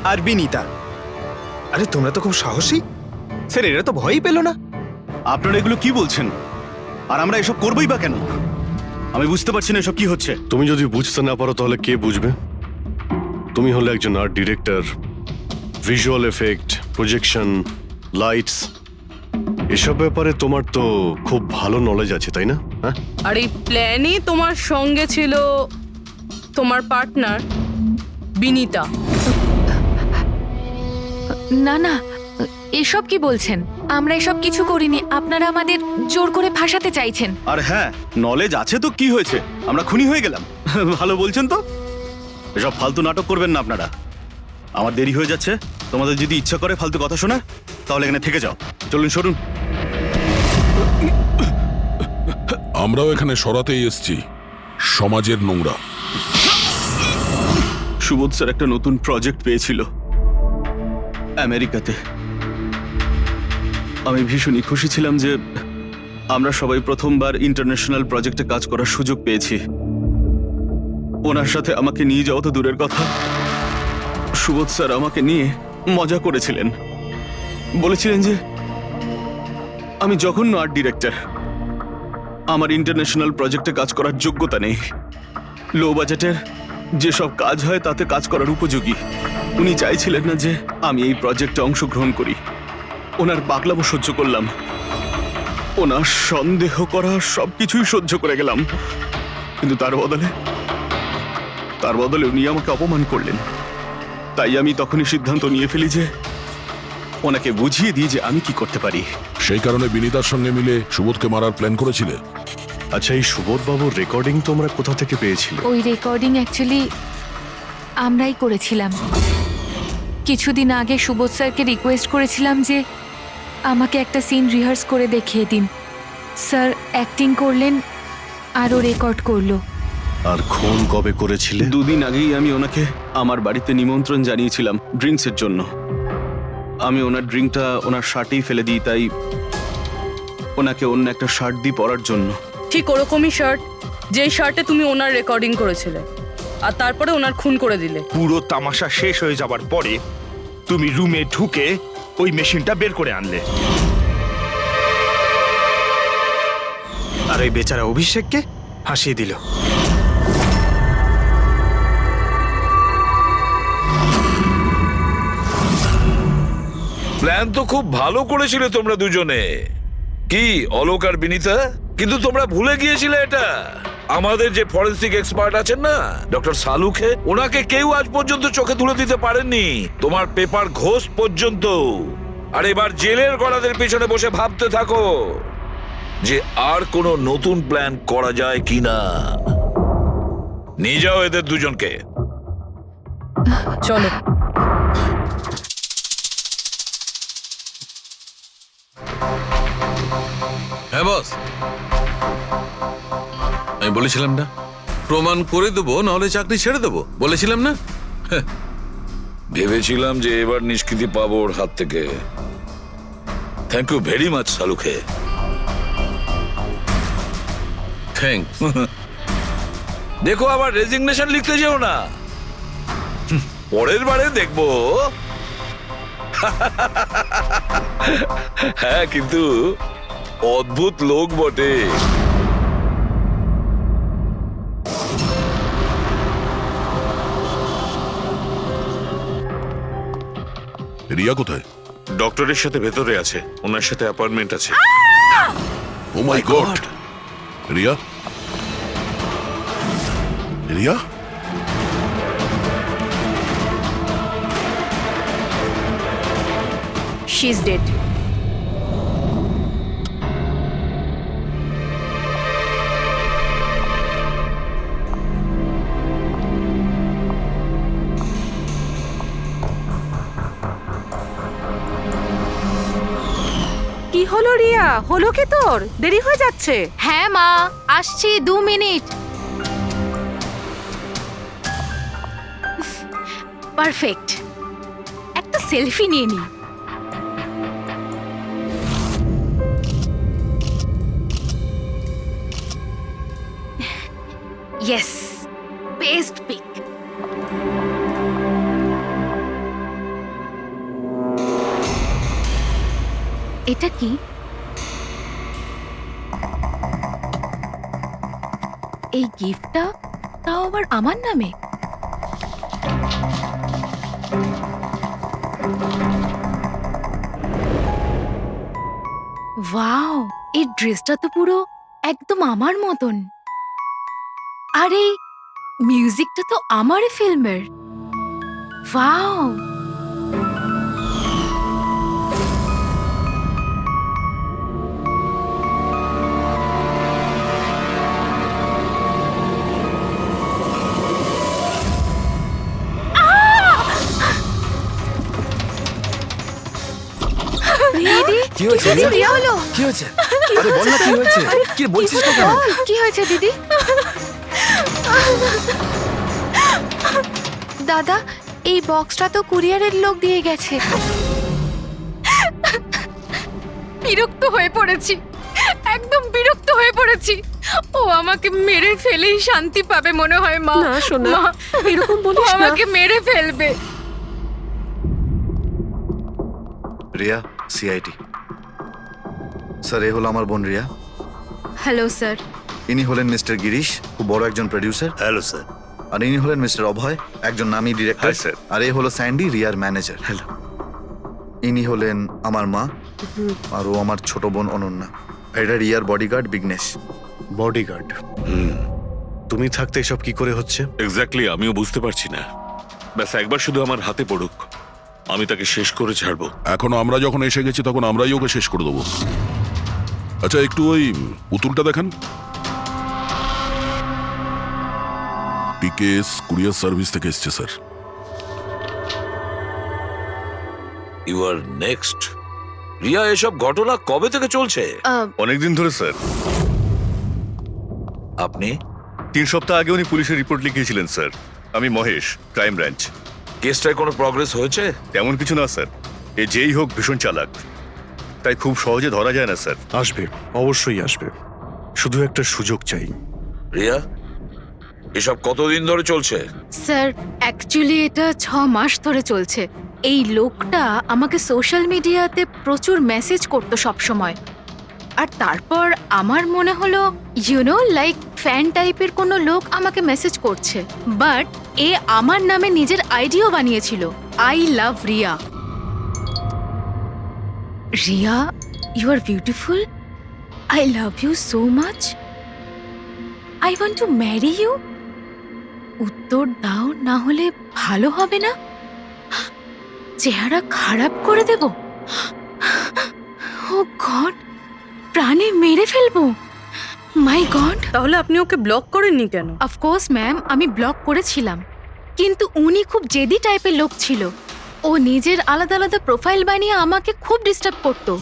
আর বিনীতা। আরে তোমরা তো খুব সাহসী। স্যার এরা তো ভয়ই পেল না। আপনারা এগুলো কি বলছেন? আর আমরা এসব করবোই বা কেন? আমি বুঝতে পারছি না এসব কি হচ্ছে। তুমি যদি বুঝতে না পারো তাহলে কে বুঝবে? তুমি হলে একজন art director. Visual effect, projection, lights, এসব ব্যাপারে তোমার তো খুব ভালো নলেজ আছে, তাই না? হ্যাঁ, আর এই প্ল্যানই তোমার সঙ্গে ছিল তোমার পার্টনার বিনীতা। না না, এসব কি বলছেন? আমরা এসব কিছু করিনি। আপনারা আমাদের জোর করে ফাঁসাতে চাইছেন। আর হ্যাঁ, নলেজ আছে তো কি হয়েছে? আমরা খুনি হয়ে গেলাম। ভালো বলছেন তো। এসব ফালতু নাটক করবেন না আপনারা। আমার দেরি হয়ে যাচ্ছে। তোমাদের যদি ইচ্ছা করে ফালতু কথা শোনা, তাহলে এখানে থেকে যাও। চলুন, সরুন। আমরাও এখানে সরাতেই এসছি সমাজের নোংরা। সুবোধ স্যার একটা নতুন প্রজেক্ট পেয়েছিল আমেরিকাতে। আমি ভীষণই খুশি ছিলাম যে আমরা সবাই প্রথমবার ইন্টারন্যাশনাল প্রজেক্টে কাজ করার সুযোগ পেয়েছি। ওনার সাথে আমাকে নিয়ে যাওয়া তো দূরের কথা, সুবোধ স্যার আমাকে নিয়ে মজা করেছিলেন। বলেছিলেন যে আমি জঘন্য আর্ট ডিরেক্টর, আমার ইন্টারন্যাশনাল প্রজেক্টে কাজ করার যোগ্যতা নেই। লো বাজেটের যেসব কাজ হয় তাতে কাজ করার উপযোগী। উনি চাইছিলেন না যে আমি এই প্রজেক্টে অংশগ্রহণ করি। ওনার পাগলামো সহ্য করলাম, ওনার সন্দেহ করা সবকিছুই সহ্য করে গেলাম, কিন্তু তার বদলে উনি আমাকে অপমান করলেন। তাই আমি তখনই সিদ্ধান্ত নিয়ে ফেলি যে ওনাকে বুঝিয়ে দিই যে আমি কি করতে পারি। সেই কারণে বিনীতার সঙ্গে মিলে সুবোধকে মারার প্ল্যান করেছিলে? আচ্ছা, এই সুবোধ বাবুর রেকর্ডিং তোমরা কোথা থেকে পেয়েছিলে? ওই রেকর্ডিং অ্যাকচুয়ালি আমরাই করেছিলাম। কিছুদিন আগে সুবোধ স্যারকে রিকোয়েস্ট করেছিলাম যে আমাকে একটা সিন রিহার্স করে দেখিয়ে দিন। স্যার অ্যাক্টিং করলেন আর ও রেকর্ড করলো। আর খুন কবে করেছিলে? 2 দিন আগেই আমি ওনাকে আমার বাড়িতে নিমন্ত্রণ জানিয়েছিলাম ড্রিঙ্কসের জন্য। আমি ওনার ড্রিঙ্কটা ওনার শার্টেই ফেলে দিই, তাই ওনাকে অন্য একটা শার্ট দিই পরার জন্য। ঠিক ওরকমই শার্ট যেই শার্টে তুমি ওনার রেকর্ডিং করেছিলে, আর তারপরে ওনার খুন করে দিলে। পুরো তামাশা শেষ হয়ে যাবার পরে তুমি রুমে ঢুকে ওই মেশিনটা বের করে আনলে। আর ওই বেচারা অভিষেককে ফাঁসিয়ে দিল। প্ল্যান তো খুব ভালো করেছিলে তোমরা দুজনে, কি অলোক আর বিনীতা, কিন্তু তোমরা ভুলে গিয়েছিলে এটা। আমাদের যে ফরেন্সিক এক্সপার্ট আছেন না, ডক্টর সালুখে, ওনাকে কেউ আজ পর্যন্ত চোখে তুলে দিতে পারেননি, তোমার পেপার ঘোষ পর্যন্ত। আর এবার জেলের গড়াদের পেছনে বসে ভাবতে থাকো যে আর কোনো নতুন প্ল্যান করা যায় কিনা। নিয়ে যাও এদের দুজনকে। চলো। হ্যাঁ বস, আমি বলেছিলাম না প্রমাণ করে দেবো, নাহলে চাকরি ছেড়ে দেবো, বলেছিলাম না? ভেবেছিলাম যে এবার নিষ্কৃতি পাবো ওর হাত থেকে। থ্যাংক ইউ ভেরি মাচ সালুখে। থ্যাঙ্কস। দেখো আবার রেজিগনেশন লিখতে যেও না, পরের বারে দেখবো। হ্যাঁ, কিন্তু অদ্ভুত লোক বটে। রিয়া কোথায়? ডক্টরের সাথে ভেতরে আছে, ওনার সাথে অ্যাপয়েন্টমেন্ট আছে। Oh my god! Riya, Riya, she is dead. কি হলো রিয়া? হলো কি তোর? দেরি হয়ে যাচ্ছে। হ্যাঁ মা, আসছি 2 মিনিট। পারফেক্ট, একটা সেলফি নিয়ে নি। Yes, best pic. এটা কি? এই গিফটটা তাও আবার আমার নামে? ওয়াও, এই ড্রেসটা তো পুরো একদম আমার মতন। আর এই মিউজিকটা তো আমারই ফিল্মের। ওয়াও, দিদি কি হয়েছে? কি হলো? কি হয়েছে? আরে বল না কি হয়েছে? কি বলছিস না কেন? কি হয়েছে দিদি? দাদা, এই বক্সটা তো কুরিয়ারের লোক দিয়ে গেছে। বিরক্ত হয়ে পড়েছি, একদম বিরক্ত হয়ে পড়েছি। ও আমাকে মেরে ফেলেই শান্তি পাবে মনে হয় মা। না সোনা, মা, এরকম বলিস না। আমাকে মেরে ফেলবে। রিয়া, সিআইটি। স্যার, এ হলো আমার বোন রিয়া। Hello sir. ইনি হলেন মিস্টার গিরিশ, খুব বড় একজন প্রডিউসার। Hello sir. আর ইনি হলেন মিস্টার অভয়, একজন নামী ডিরেক্টর। Hi, sir. আর এই হলো স্যান্ডি, রিয়ার ম্যানেজার। হ্যালো। ইনি হলেন আমার মা, আর ও আমার ছোট বোন অনন্যা। এটা রিয়ার বডিগার্ড বিঘ্নেশ। বডিগার্ড। তুমি থাকতে এসব কি করে হচ্ছে? এক্স্যাক্টলি, আমিও বুঝতে পারছি না। ব্যাস একবার শুধু আমার হাতে পড়ুক, আমি তাকে শেষ করে ছাড়বো। এখনো আমরা যখন এসে গেছি তখন আমরাই ওকে শেষ করে দেবো। আচ্ছা, একটু ওই পুতুলটা দেখান। টিকেএস কুরিয়ার সার্ভিস থেকে এসছে sir. You are next. Riya, এসব ঘটনা কবে থেকে চলছে? অনেকদিন ধরে স্যার। আপনি? 3 সপ্তাহ আগে উনি পুলিশের রিপোর্ট লিখিয়েছিলেন স্যার। আমি মহেশ, ক্রাইম ব্রাঞ্চ। কেসটায় কোনো প্রগ্রেস হয়েছে? তেমন কিছু না স্যার। এ যেই হোক ভীষণ চালাক, তাই খুব সহজে ধরা যায় না স্যার। আসবে, অবশ্যই আসবে, শুধু একটা সুযোগ চাই। রিয়া, এসব কতদিন ধরে চলছে? স্যার অ্যাকচুয়ালি এটা 6 মাস ধরে চলছে। এই লোকটা আমাকে সোশ্যাল মিডিয়াতে প্রচুর মেসেজ করতো সব সময়। আর তারপর আমার মনে হলো লাইক ফ্যান টাইপের কোনো লোক আমাকে মেসেজ করছে। বাট এ আমার নামে নিজের আইডিও বানিয়েছিল, I love Riya. Riya, you are beautiful, I love you so much, I want to marry you. উত্তর দাও, না হলে ভালো হবে না। চেহারা খারাপ করে দেব। ও গড, প্রাণে মেরে ফেলবো। মাই গড। তাহলে আপনি ওকে ব্লক করেননি কেন? অফকোর্স ম্যাম, আমি ব্লক করেছিলাম, কিন্তু উনি খুব জেদি টাইপের লোক ছিল। ও নিজের আলাদা আলাদা প্রোফাইল বানিয়ে আমাকে খুব ডিস্টার্ব করতো।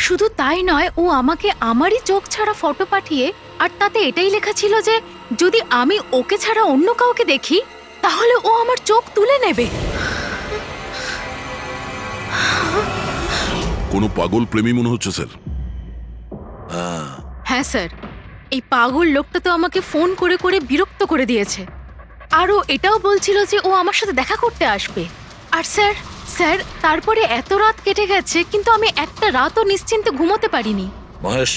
শুধু তাই নয়, ও আমাকে আমারই চোখ ছাড়া ফটো পাঠিয়ে, আর তাতে এটাই লেখা ছিল যে যদি আমি ওকে ছাড়া অন্য কাউকে দেখি তাহলে ও আমার চোখ তুলে নেবে। কোনো পাগল প্রেমী মনে হচ্ছে স্যার। হ্যাঁ স্যার, এই পাগল লোকটা তো আমাকে ফোন করে করে বিরক্ত করে দিয়েছে। আর ও এটাও বলছিল যে ও আমার সাথে দেখা করতে আসবে। আর স্যার স্যার তারপরে এত রাত কেটে গেছে, কিন্তু আমি একটা রাতও নিশ্চিন্তে ঘুমোতে পারিনি। মহেশ,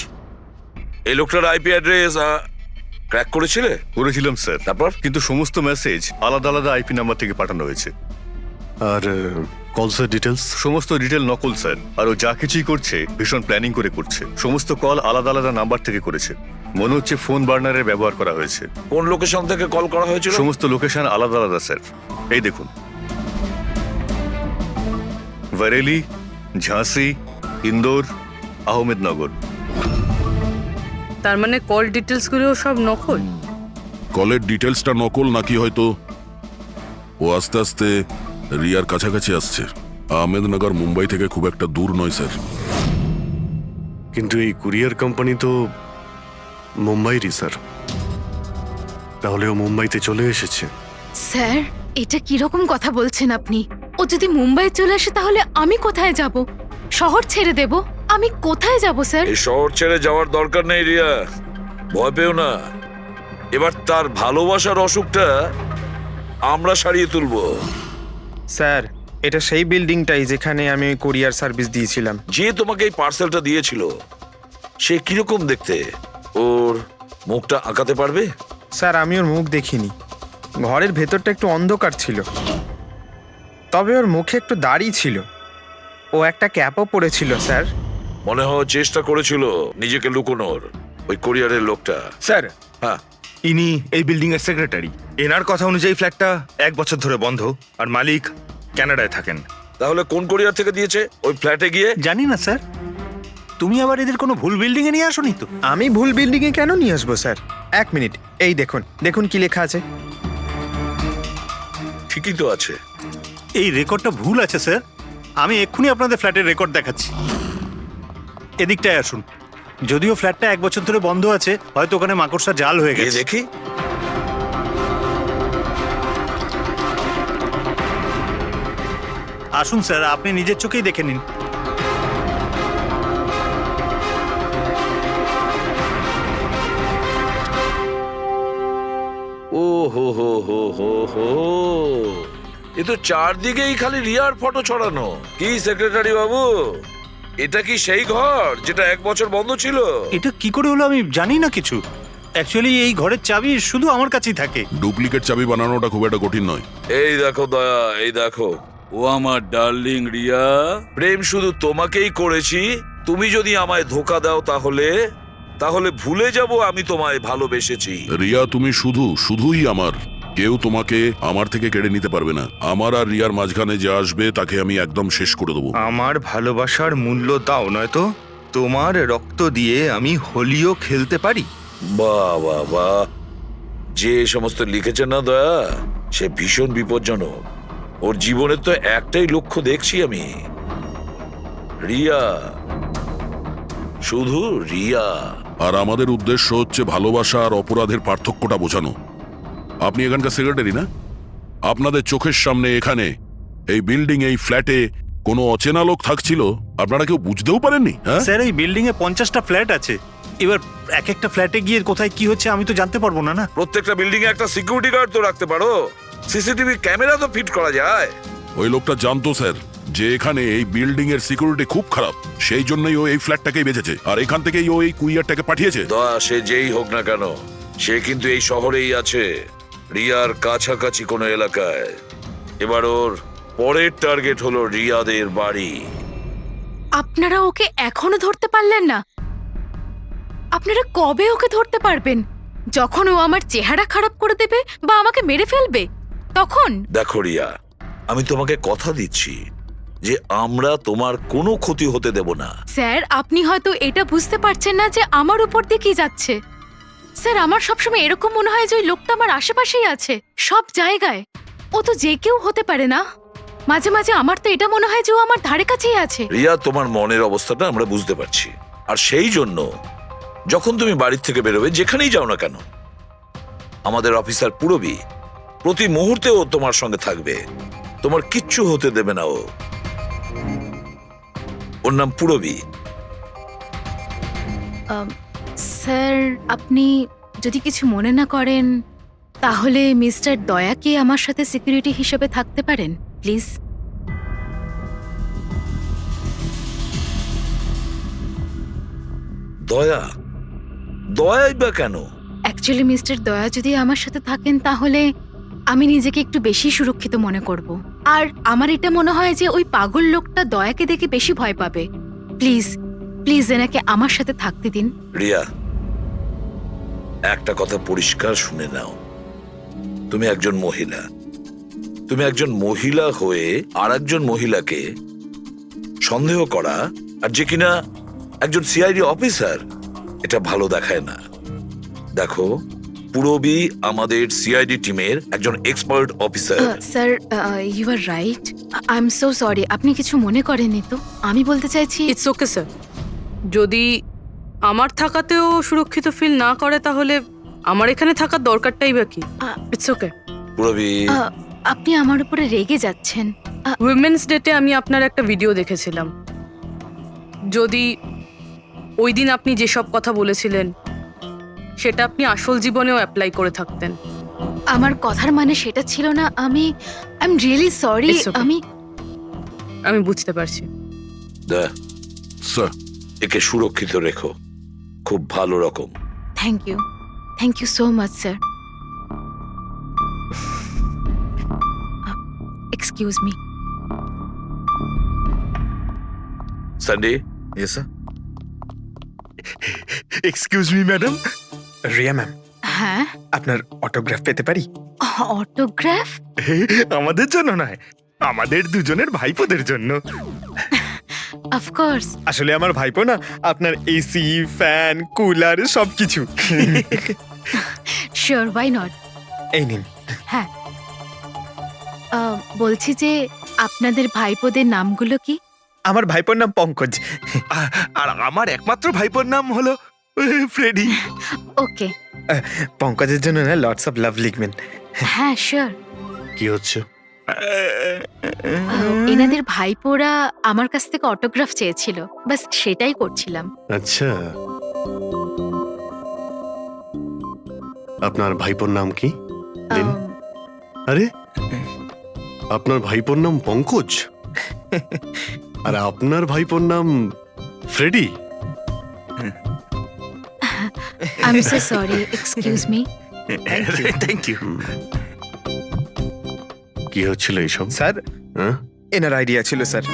এই লোকটার আইপি অ্যাড্রেস ক্র্যাক করেছিলে? করেছিলাম স্যার। তারপর? কিন্তু সমস্ত মেসেজ আলাদা আলাদা আইপি নাম্বার থেকে পাঠানো হয়েছে। আর কলসের ডিটেলস? সমস্ত ডিটেল নকল স্যার। আর ও যা কিছুই করছে ভীষণ প্ল্যানিং করে করছে। সমস্ত কল আলাদা আলাদা নাম্বার থেকে করেছে। মনে হচ্ছে ফোন বার্নারের ব্যবহার করা হয়েছে। কোন লোকেশন থেকে কল করা হয়েছিল? সমস্ত লোকেশন আলাদা আলাদা স্যার। এই দেখুন, বরেলি, ঝাঁসি, ইন্দোর, আহমেদনগর। তার মানে কল ডিটেলস গুলো সব নকল? কলের ডিটেলসটা নকল, নাকি হয়তো ও আস্তে আস্তে রিয়ার কাছাকাছি আসছে। আহমেদনগর মুম্বাই থেকে খুব একটা দূর নয় স্যার। কিন্তু এই কুরিয়ার কোম্পানি তো মুম্বাইরই স্যার। তাহলে ও মুম্বাইতে চলে এসেছে। স্যার, এটা কিরকম কথা বলছেন আপনি? ও যদি মুম্বাই চলে আসে তাহলে আমি কোথায় যাব? শহর ছেড়ে দেব? আমি কোথায় যাব স্যার? এই শহর ছেড়ে যাওয়ার দরকার নেই রিয়া, ভয় পেও না। এবার তার ভালোবাসার অসুখটা আমরা সারিয়ে তুলবো। স্যার, এটা সেই বিল্ডিংটাই যেখানে আমি কোরিয়ার সার্ভিস দিয়েছিলাম। যে তোমাকে এই পার্সেলটা দিয়েছিল সে কিরকম দেখতে? ওর মুখটা আঁকাতে পারবে? স্যার, আমি ওর মুখ দেখিনি। ঘরের ভেতরটা একটু অন্ধকার ছিল, তবে ওর মুখে একটু দাড়ি ছিল। ও একটা ক্যাপও পরেছিল স্যার। মনে হয় চেষ্টা করেছিল নিজেকে লুকোনোর, ওই কোরিয়ারের লোকটা। স্যার, হ্যাঁ, ইনি এই বিল্ডিং এর সেক্রেটারি। এনার কথা অনুযায়ী ফ্ল্যাটটা 1 বছর ধরে বন্ধ, আর মালিক কানাডায় থাকেন। তাহলে কোন কোরিয়ার থেকে দিয়েছে? ওই ফ্ল্যাটে গিয়ে? জানি না স্যার। তুমি আবার এদের কোনো ভুল বিল্ডিং এ নিয়ে আসোনি তো? আমি ভুল বিল্ডিং এ কেন নিয়ে আসবো স্যার? 1 মিনিট, এই দেখুন দেখুন কি লেখা আছে। ঠিকই তো আছে। এই রেকর্ডটা ভুল আছে স্যার। আমি এক্ষুনি আপনাদের ফ্ল্যাটের রেকর্ড দেখাচ্ছি। এদিকটায় আসুন। যদিও ফ্ল্যাটটা 1 বছর ধরে বন্ধ আছে, হয়তো ওখানে মাকড়সা জাল হয়ে গেছে। দেখি। আসুন স্যার, আপনি নিজের চোখেই দেখে নিন। ও হো হো হো হো হো, এ তো চারদিকেই খালি রিয়ার ফটো ছড়ানো। কি সেক্রেটারি বাবু, এটা কি সেই ঘর যেটা 1 বছর বন্ধ ছিল? এটা কি করে হলো আমি জানি না কিছু। অ্যাকচুয়ালি এই ঘরের চাবি শুধু আমার কাছেই থাকে। ডুপ্লিকেট চাবি বানানোটা খুব একটা কঠিন নয়। এই দেখো দয়া, এই দেখো, ও আমার ডার্লিং রিয়া, প্রেম শুধু তোমাকেই করেছি। তুমি যদি আমায় ধোকা দাও তাহলে ভুলে যাব আমি তোমায় ভালোবেসেছি। রিয়া, তুমি শুধুই আমার। কেউ তোমাকে আমার থেকে কেড়ে নিতে পারবে না। আমার আর রিয়ার মাঝখানে যে আসবে তাকে আমি একদম শেষ করে দেবো। আমার ভালোবাসার মূল্য দাও, নয়তো তোমার রক্ত দিয়ে আমি হোলিও খেলতে পারি। বাহ বাহ বাহ, যে সমস্ত লিখেছে না দয়া, সে ভীষণ বিপজ্জনক। ওর জীবনের তো একটাই লক্ষ্য দেখছি আমি, রিয়া, শুধু রিয়া। আর আমাদের উদ্দেশ্য হচ্ছে ভালোবাসা আর অপরাধের পার্থক্যটা বোঝানো। আপনি এখানকার সেক্রেটারি না? আপনাদের চোখের সামনে এখানে এই বিল্ডিং, এই ফ্ল্যাটে কোনো অচেনা লোক থাকছিল, আপনারা কেউ বুঝতেও পারেননি? হ্যাঁ স্যার, এই বিল্ডিং এ 50টা ফ্ল্যাট আছে। এবার এক একটা ফ্ল্যাটে গিয়ে কোথায় কি হচ্ছে আমি তো জানতে পারবো না। প্রত্যেকটা বিল্ডিং এ একটা সিকিউরিটি গার্ড তো রাখতে পারো, সিসিটিভি ক্যামেরা তো ফিট করা যায়। ওই লোকটা জানতো স্যার যে এখানে এই বিল্ডিং এর সিকিউরিটি খুব খারাপ, সেই জন্যই ও এই ফ্ল্যাটটাকেই বেঁচেছে, আর এখান থেকেই ও এই কুইয়ারটাকে পাঠিয়েছে। দয়া, সে যেই হোক না কেন, সে কিন্তু এই শহরেই আছে, রিয়ার কাছাকাছি কোনো এলাকায়। এবার ওর পরের টার্গেট হলো রিয়াদের বাড়ি। আপনারা ওকে এখনো ধরতে পারলেন না? আপনারা কবে ওকে ধরতে পারবেন? যখন ও আমার চেহারা খারাপ করে দেবে বা আমাকে মেরে ফেলবে তখন? দেখো রিয়া, আমি তোমাকে কথা দিচ্ছি যে আমরা তোমার কোনো ক্ষতি হতে দেব না। স্যার, আপনি হয়তো এটা বুঝতে পারছেন না যে আমার উপর দিয়ে কি যাচ্ছে। স্যার, আমার সবসময় এরকম মনে হয় যে ওই লোকটা আমার আশেপাশেই আছে, সব জায়গায়। ও তো যে কেউ হতে পারে না? মাঝে মাঝে আমার তো এটা মনে হয় যে ও আমার ধারে কাছেই আছে। রিয়া, তোমার মনের অবস্থাটা আমরা বুঝতে পারছি, আর সেই জন্য যখন তুমি বাড়ির থেকে বেরোবে, যেখানেই যাও না কেন, আমাদের অফিসার পুরবী প্রতি মুহূর্তে ও তোমার সঙ্গে থাকবে, তোমার কিচ্ছু হতে দেবে না। ওর নাম পুরবী। স্যার, আপনি যদি কিছু মনে না করেন তাহলে মিস্টার দয়াকে আমার সাথে সিকিউরিটি হিসেবে থাকতে পারেন, প্লিজ। দয়া? দয়াই বা কেন? অ্যাকচুয়ালি মিস্টার দয়া যদি আমার সাথে থাকেন তাহলে আমি নিজেকে একটু বেশি সুরক্ষিত মনে করব। আর আমার এটা মনে হয় যে ওই পাগল লোকটা দয়াকে দেখে বেশি ভয় পাবে। প্লিজ প্লিজ এনাকে আমার সাথে থাকতে দিন। রিয়া, একটা কথা পরিষ্কার শুনে নাও, তুমি একজন মহিলা। তুমি একজন মহিলা হয়ে আর একজন মহিলাকে সন্দেহ করা, আর যে কিনা একজন সিআইডি অফিসার, এটা ভালো দেখায় না। দেখো, পুরবী আমাদের সিআইডি টিমের একজন expert officer. Sir, you are right. I am so sorry. আপনি কিছু মনে করেননি তো? আমি বলতে চাইছি, ইটস ওকে স্যার। যদি আমার থাকাতেও সুরক্ষিত ফিল না করে তাহলে আমার এখানে থাকার দরকারটাই বা কি? It's okay. পুরবী, আপনি আমার উপরে রেগে যাচ্ছেন। উইমেন্স ডেতে আমি আপনার একটা ভিডিও দেখেছিলাম। যদি ওই দিন আপনি যেসব কথা বলেছিলেন সেটা আপনি আসল জীবনেও অ্যাপ্লাই করে থাকতেন। আমার কথার মানে সেটা ছিল না। I am really sorry. আমি বুঝতে পারছি। স্যার, একে সুরক্ষিত রেখো, খুব ভালো রকম। Thank you so much sir. Excuse me. Sunday. Yes sir. Excuse me madam. Riya ma'am, হ্যাঁ, আপনার অটোগ্রাফ পেতে পারি? অটোগ্রাফ? আমাদের জন্য নয়, আমাদের দুজনের ভাইপোদের জন্য। অফকোর্স। আসলে আমার ভাইপো না আপনার এসি, ফ্যান, কুলার সবকিছু। Sure, why not. এই নিন। হ্যাঁ, বলছি যে আপনাদের ভাইপোদের নামগুলো কি? আমার ভাইপোর নাম পঙ্কজ, আর আমার একমাত্র ভাইপোর নাম হলো ফ্রেডি। ওকে। পঙ্কজের জন্য না লটস অফ লাভ লিখবেন। হ্যাঁ, শিওর। কি হচ্ছে? এনাদের ভাইপোরা আমার কাছ থেকে অটোগ্রাফ চেয়েছিল, বাস সেটাই করছিলাম। আচ্ছা, আপনার ভাইপোর নাম কি? দিন। আরে, আপনার ভাইপোর নাম পঙ্কজ আর আপনার ভাইপোর নাম Freddie, I am so sorry, excuse me. Thank you. কি হচ্ছিল এইসব? স্যার হ্যাঁ? এনার আইডিয়া ছিল স্যার।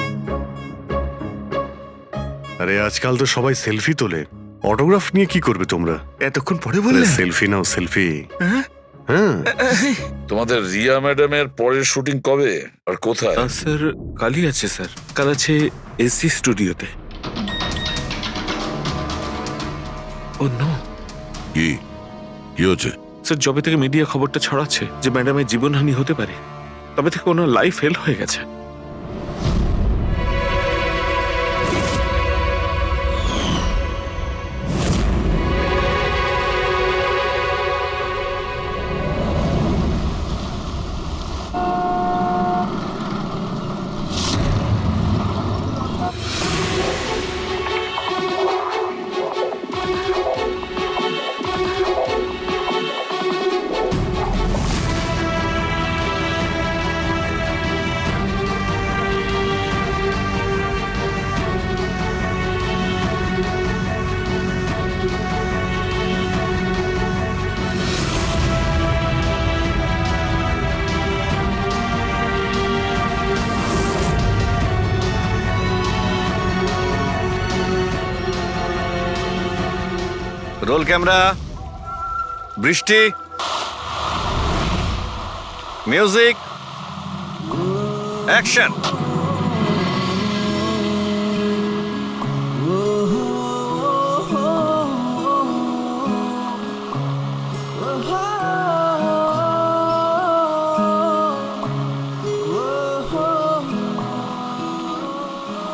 আরে আজকাল তো সবাই সেলফি তোলে, অটোগ্রাফ নিয়ে কি করবে তোমরা? এতক্ষণ পরে বললে? সেলফি নাও, সেলফি। হ্যাঁ? হ্যাঁ, তোমাদের রিয়া ম্যাডামের পরের শুটিং কবে আর কোথায়? স্যার কালই আছে স্যার, কাল আছে এসি স্টুডিওতে। ও নো কি কি হচ্ছে? স্যার, যবে থেকে মিডিয়া খবরটা ছড়াচ্ছে যে ম্যাডামের জীবনহানি হতে পারে, তবে থেকে ওনার লাইফ ফেল হয়ে গেছে। রোল ক্যামেরা, বৃষ্টি, music, action.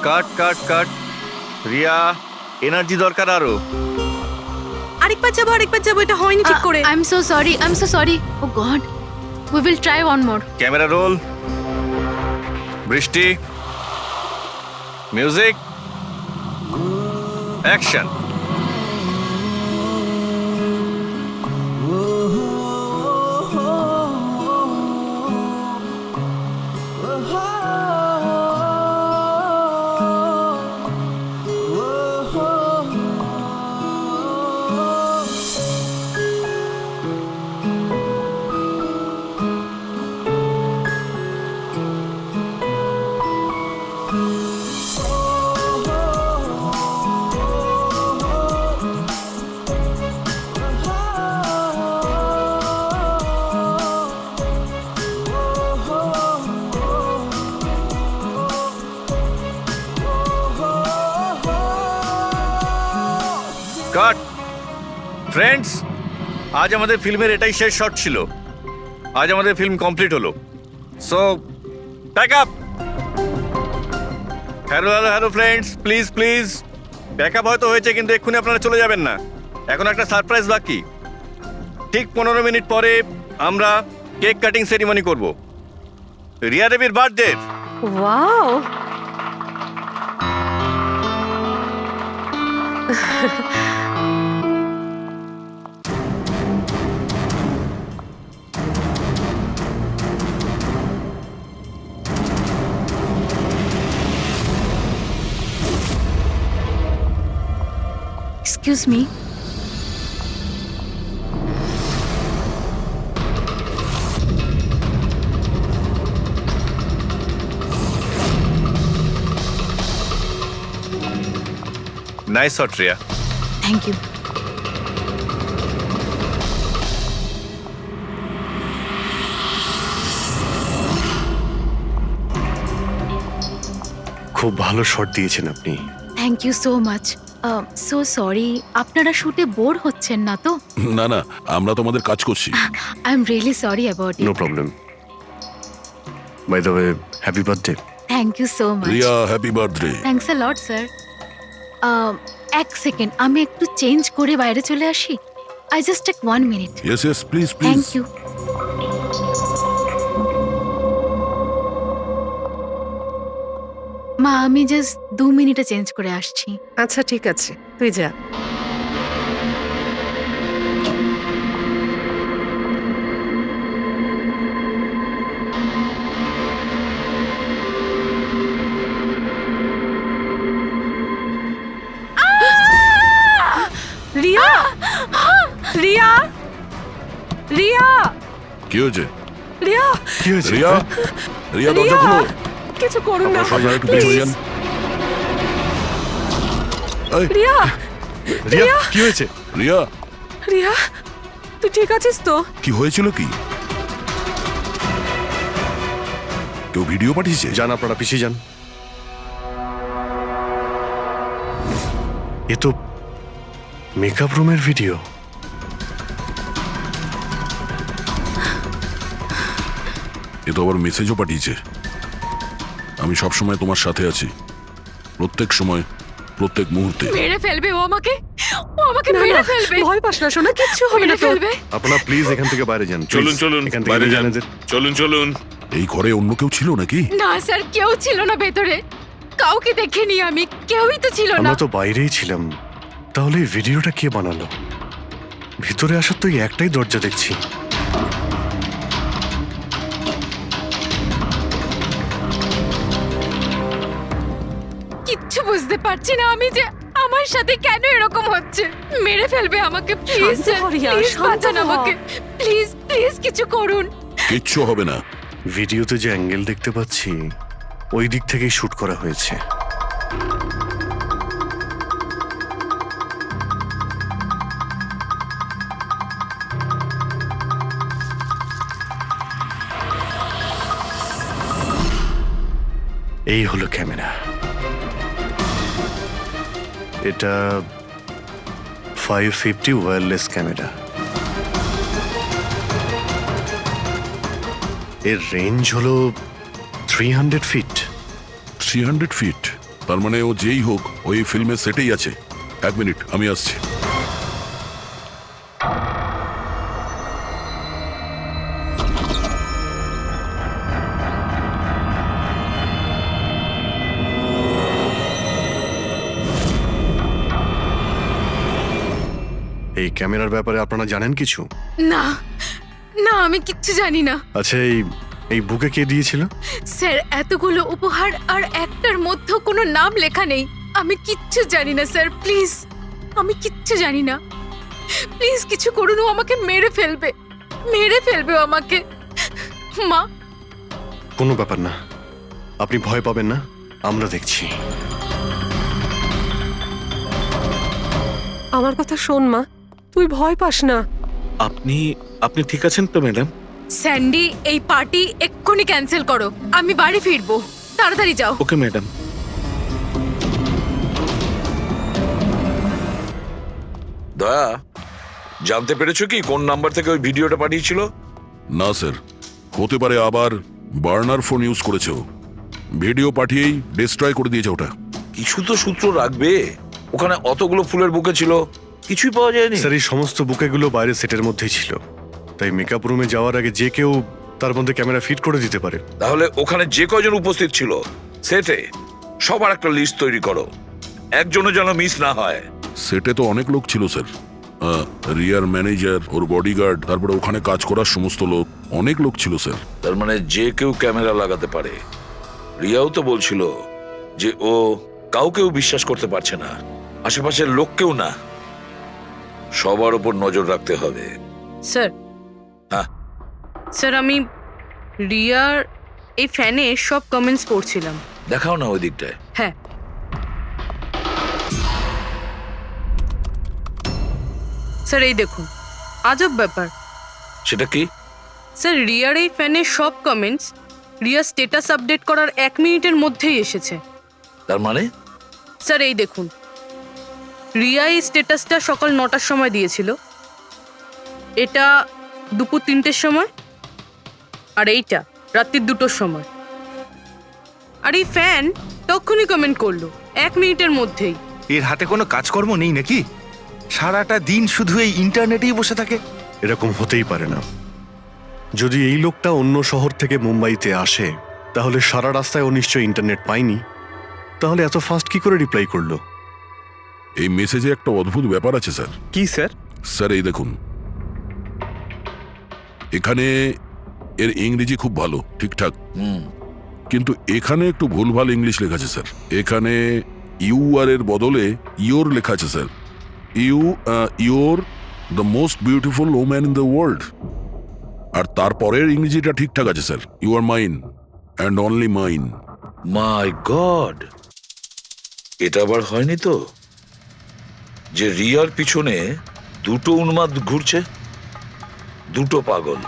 Cut cut cut. Riya, energy দরকার আরো। আরেকবার যাবো, এটা হয়নি ঠিক করে। I am so sorry. Oh god, we will try one more. Camera roll, বৃষ্টি, মিউজিক, অ্যাকশন। কাট। ফ্রেন্ডস, আজ আমাদের ফিল্মের এটাই শেষ শট ছিল। আজ আমাদের ফিল্ম কমপ্লিট হলো। So pack up. Hello friends, please please pack up হয়তো হয়েছে, কিন্তু এক্ষুনি আপনারা চলে যাবেন না। এখন একটা সারপ্রাইজ বাকি। ঠিক 15 মিনিট পরে আমরা কেক কাটিং সেরিমনি করব রিয়া দেবীর birthday. Wow, excuse me. Nice shot Riya. Thank you. খুব ভালো শট দিয়েছেন আপনি। Thank you so much. So sorry, আপনারা শুটে বোর হচ্ছেন না তো? না না, আমরা তোমাদের কাজ করছি। I am really sorry about no it. Problem. By the way, happy birthday. Thank you so much. Riya, happy birthday. Thanks a lot sir. এক সেকেন্ড, আমি একটু চেঞ্জ করে বাইরে চলে আসি। I just take 1 minute. Yes yes, please please. Thank you. মা, আমি just 2 মিনিটে চেঞ্জ করে আসছি। আচ্ছা ঠিক আছে, তুই যা। রিয়া রিয়া রিয়া কি হয়েছে? রিয়া কি হয়েছে? রিয়া রিয়া দরজা খুলো। কিছু করুন না আপনারা একটু পিছনে যান। এই, রিয়া রিয়া কি হয়েছে? রিয়া রিয়া তুই ঠিক আছিস তো? কি হয়েছিল কি? কেউ ভিডিও পাঠিয়েছে? যান আপনারা পিছিয়ে যান। এ তো মেকআপ রুমের ভিডিও। এ তো আবার মেসেজও পাঠিয়েছে। আমি সব সময় তোমার সাথে আছি, প্রত্যেক সময়, প্রত্যেক মুহূর্তে। মেরে ফেলবে ও আমাকে না, মেরে না, ফেলবে। ভয় পাস না শোনা, কিচ্ছু হবে না মেরে তোর। ফেলবে। আপনারা প্লিজ এখান থেকে বাইরে যান। চলুন চলুন এখান থেকে বাইরে বেরিয়ে যান। যান এদের। চলুন চলুন। এই ঘরে অন্য কেউ ছিল নাকি? না স্যার, কেউ ছিল না ভেতরে, কাউকে দেখিনি আমি, কেউই তো ছিল না। আমরা তো বাইরেই ছিলাম। তাহলে এই ভিডিওটা কে বানালো? ভিতরে আসার তো এই একটাই দরজা দেখছি। কিচ্ছু বুঝতে পারছি না আমি যে আমার সাথে কেন এরকম হচ্ছে। মেরে ফেলবে আমাকে, প্লিজ শান্ত হ রিয়া, প্লিজ শান্ত বাঁচান হ। আমাকে, প্লিজ প্লিজ কিছু করুন। কিচ্ছু হবে না। ভিডিওতে যে অ্যাঙ্গেল দেখতে পাচ্ছি ওই দিক থেকেই শুট করা হয়েছে। এই হলো ক্যামেরা। এটা 550 ওয়্যারলেস ক্যামেরা। এর রেঞ্জ হলো 300 ফিট। 300 ফিট? তার মানে ও যেই হোক ওই ফিল্মের সেটেই আছে। এক মিনিট, আমি আসছি। এই ক্যামেরার ব্যাপারে আপনারা জানেন কিছু? না না, আমি কিচ্ছু জানি না আচ্ছা, এই বুকে কে দিয়েছিল? স্যার। এতগুলো উপহার আর একটার মধ্যেও কোনো নাম লেখা নেই। আমি কিচ্ছু জানি না স্যার, প্লিজ, আমি কিচ্ছু জানি না। প্লিজ কিছু করুন, ও আমাকে মেরে ফেলবে, মেরে ফেলবে ও আমাকে। মা, কোনো ব্যাপার না, আপনি ভয় পাবেন না, আমরা দেখছি। আমার কথা শোন মা, তুই ভয় পাস না। আপনি ঠিক আছেন তো ম্যাডাম? স্যান্ডি, এই পার্টি এক্ষুনি ক্যান্সেল করো, আমি বাড়ি ফিরবো, তাড়াতাড়ি যাও। Okay madam. দয়া, জানতে পেরেছো কি কোন নাম্বার থেকে ওই ভিডিওটা পাঠিয়েছিল? না স্যার, হতে পারে আবার বার্নার ফোন ইউজ করেছে ও। ভিডিও পাঠিয়েই ডিস্ট্রয় করে দিয়েছে ওটা। কিছু তো সূত্র রাখবে। ওখানে অতগুলো ফুলের বুকে ছিল, কিছুই পাওয়া যায়নি। স্যার, এই সমস্ত বুকেগুলো বাইরে সেটের মধ্যেই ছিল, তাই মেকআপ রুমে যাওয়ার আগে যে কেউ তার মধ্যে ক্যামেরা ফিট করে দিতে পারে। তাহলে ওখানে যে কয়জন উপস্থিত ছিল সেটে সবার একটা লিস্ট তৈরি করো, একজনও যেন মিস না হয়। সেটে তো অনেক লোক ছিল স্যার। রিয়ার ম্যানেজার, ওর বডিগার্ড, তারপরে ওখানে কাজ করার সমস্ত লোক, অনেক লোক ছিল স্যার। তার মানে যে কেউ ক্যামেরা লাগাতে পারে। রিয়াও তো বলছিল যে ও কাউকেও বিশ্বাস করতে পারছে না, আশেপাশের লোককেও না। সবার উপর নজর রাখতে হবে। স্যার, হ্যাঁ স্যার, আমি রিয়ার এই ফ্যানে সব কমেন্টস পড়ছিলাম। দেখাও না ওই দিকটায়। হ্যাঁ স্যার, এই দেখুন, আজব ব্যাপার। সেটা কি? স্যার, রিয়ার এই ফ্যানের সব কমেন্টস রিয়া স্ট্যাটাস আপডেট করার 1 মিনিটের মধ্যেই এসেছে। তার মানে? স্যার, এই দেখুন, রিয়া এই স্ট্যাটাসটা সকাল 9টার সময় দিয়েছিল, এটা দুপুর 3টের সময়, আর এইটা রাত্রি 2টোর সময়। আর এই ফ্যান তখনই কমেন্ট করলো 1 মিনিটের মধ্যেই। এর হাতে কোনো কাজকর্ম নেই নাকি? সারাটা দিন শুধু এই ইন্টারনেটেই বসে থাকে। এরকম হতেই পারে না। যদি এই লোকটা অন্য শহর থেকে মুম্বাইতে আসে, তাহলে সারা রাস্তায় ও নিশ্চয়ই ইন্টারনেট পায়নি। তাহলে এত ফাস্ট কি করে রিপ্লাই করলো? এই মেসেজে একটা অদ্ভুত ব্যাপার আছে স্যার। কি স্যার? স্যার এই দেখুন, এখানে এর ইংরেজি খুব ভালো, ঠিকঠাক, কিন্তু এখানে একটু ভুলভাল ইংলিশ লেখা আছে স্যার। এখানে ইউ আর এর বদলে ইয়োর লেখা আছে sir. You're the most beautiful woman in the world. আর তারপরের ইংরেজিটা ঠিকঠাক আছে sir, you are mine and only mine. My god, এটা আবার হয়নি তো যে রিয়ার পিছনে দুটো উন্মাদ ঘুরছে, দুটো পাগল।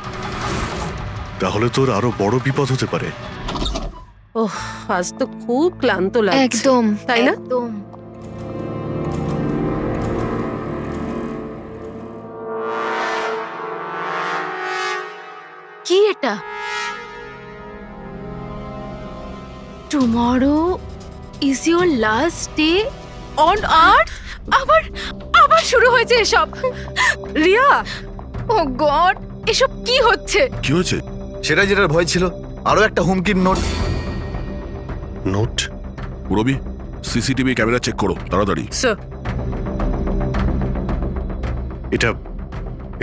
তাহলে তোর আরো বড় বিপদ হতে পারে। ওহ, আজ তো খুব ক্লান্ত লাগছে। একদম, তাই না? একদম। কি এটা? Tomorrow is your last day on earth? আবার শুরু হয়েছে এসব। রিয়া, ও গড, এসব কি হচ্ছে? কি হয়েছে? সেটা যেটার ভয় ছিল, আরো একটা হুমকির নোট। নোট? রবি, সিসিটিভি ক্যামেরা চেক করো তাড়াতাড়ি। স্যার,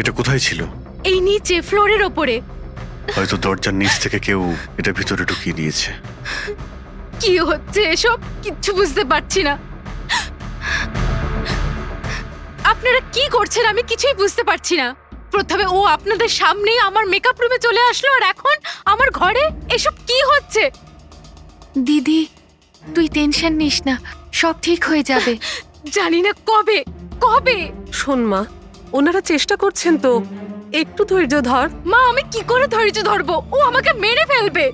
এটা কোথায় ছিল? এই নিচে ফ্লোরের ওপরে। হয়তো দরজার নিচ থেকে কেউ এটা ভিতরে ঢুকিয়ে দিয়েছে। কি হচ্ছে এসব? কিচ্ছু বুঝতে পারছি না। আপনারা কি করছেন আমি কিছুই বুঝতে পারছি না। প্রথমে ও আপনাদের সামনেই আমার মেকআপ রুমে চলে আসলো, আর এখন আমার ঘরে এসব কি হচ্ছে? দিদি, তুই টেনশন নিস না, সব ঠিক হয়ে যাবে। জানি না কবে কবে। শোন মা, ওনারা চেষ্টা করছেন তো, একটু ধৈর্য ধর। মা, আমি কি করে ধৈর্য ধরবো? ও আমাকে মেরে ফেলবে।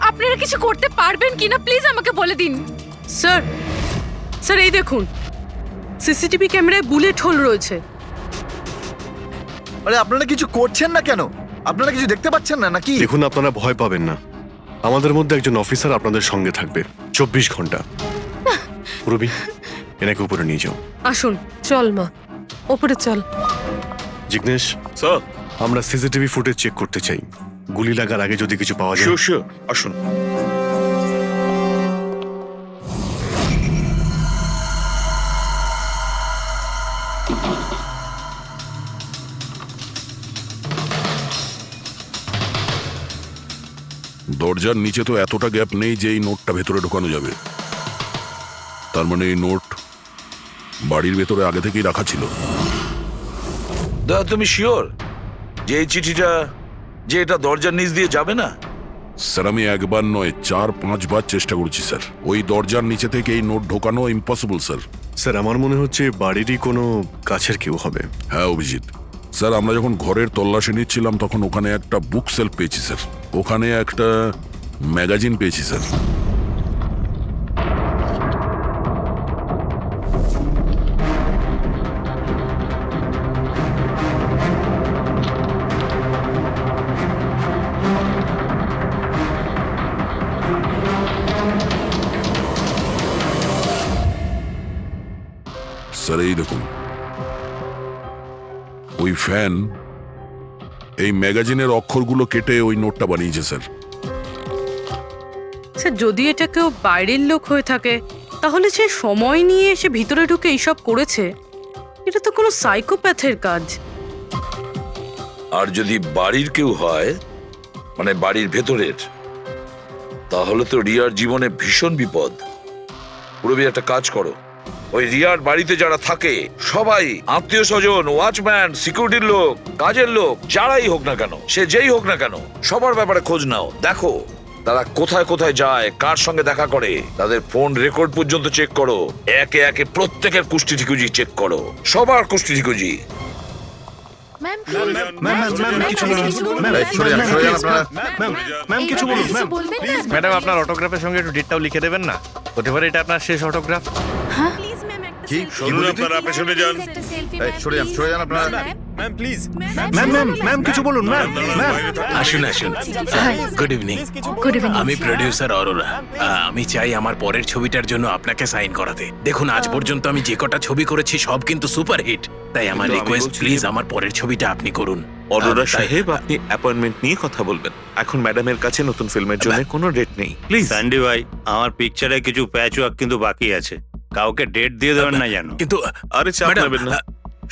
আপনারা কিছু করতে পারবেন কিনা প্লিজ আমাকে বলে দিন। স্যার এই দেখুন, সিসিটিভি ক্যামেরায় বুলেট হোল রয়েছে। আরে আপনারা কিছু করছেন না কেন? আপনারা কিছু দেখতে পাচ্ছেন না নাকি? দেখুন, আপনারা ভয় পাবেন না। আমাদের মধ্যে একজন অফিসার আপনাদের সঙ্গে থাকবে 24 ঘন্টা। রবি, এনাকে উপরে নিয়ে যাও। আসুন। চল মা, ওপরে চল। জিগ্নেশ স্যার, আমরা সিসিটিভি ফুটেজ চেক করতে চাই। গুলি লাগার আগে যদি কিছু পাওয়া যায়। শিওর, আসুন। দরজার নিচে তো এতটা গ্যাপ নেই যে এই নোটটা ভেতরে ঢোকানো যাবে। তার মানে এই নোট বাড়ির ভেতরে আগে থেকেই রাখা ছিল। দাদা, তুমি শিওর যে এই চিঠিটা যে এটা দরজার নিচ দিয়ে যাবে না? স্যার, আমি একবার নয় 4-5 বার চেষ্টা করছি স্যার। ওই দরজার নিচে থেকে এই নোট ঢোকানো ইম্পসিবল স্যার। স্যার, আমার মনে হচ্ছে বাড়িরই কোনো কাছের কেউ হবে। হ্যাঁ অভিজিৎ স্যার, আমরা যখন ঘরের তল্লাশি নিচ্ছিলাম তখন ওখানে একটা বুক সেলফ পেয়েছি স্যার। ওখানে একটা ম্যাগাজিন পেয়েছি স্যার। স্যার এই দেখুন, ওই ফ্যান এই ম্যাগাজিনের অক্ষরগুলো কেটে ওই নোটটা বানিয়েছে স্যার। স্যার, যদি এটা কেউ বাইরের লোক হয়ে থাকে তাহলে সে সময় নিয়ে এসে ভিতরে ঢুকে এইসব করেছে। এটা তো কোনো সাইকোপ্যাথের কাজ। আর যদি বাড়ির কেউ হয়, মানে বাড়ির ভেতরের, তাহলে তো রিয়ার জীবনে ভীষণ বিপদ। পুরবি, একটা কাজ করো, ওই রিয়ার বাড়িতে যারা থাকে সবাই আত্মীয় স্বজন, ওয়াচম্যান, সিকিউরিটির লোক, কাজের লোক, যারাই হোক না কেন, সে যেই হোক না কেন, সবার ব্যাপারে খোঁজ নাও। দেখো তারা কোথায় কোথায় যায়, কার সঙ্গে দেখা করে, তাদের ফোন রেকর্ড পর্যন্ত চেক করো। একে একে প্রত্যেকের কুষ্টি ঠিকুজি চেক করো, সবার কুষ্টি ঠিকুজি। ম্যাডাম, আপনার অটোগ্রাফের সঙ্গে একটু ডেটটাও লিখে দেবেন না? হতে পারে এটা আপনার শেষ অটোগ্রাফ। কি শুনুন, আপনারা পেছনে যান। সরে যান আপনারা। ম্যাম প্লিজ, ম্যাম কিছু বলুন। ম্যাম আসুন। Good evening. Good evening. আমি প্রডিউসার অরোরা। আমি চাই আমার পরের ছবিটার জন্য আপনাকে সাইন করাতে। দেখুন, আজ পর্যন্ত আমি যে কটা ছবি করেছি সব কিন্তু সুপারহিট। তাই আমার রিকোয়েস্ট, প্লিজ আমার পরের ছবিটা আপনি করুন। অরোরা সাহেব, আপনি অ্যাপয়েন্টমেন্ট নিয়ে কথা বলবেন। এখন ম্যাডামের কাছে নতুন ফিল্মের জন্য কোনো ডেট নেই, প্লিজ। স্যান্ডি ভাই, আমার পিকচারে কিছু প্যাচ ওয়ার্ক কিন্তু বাকি আছে। কাউকে ডেট দিয়ে দেবেন না জানো। কিন্তু আরে চাপ নেবেন না,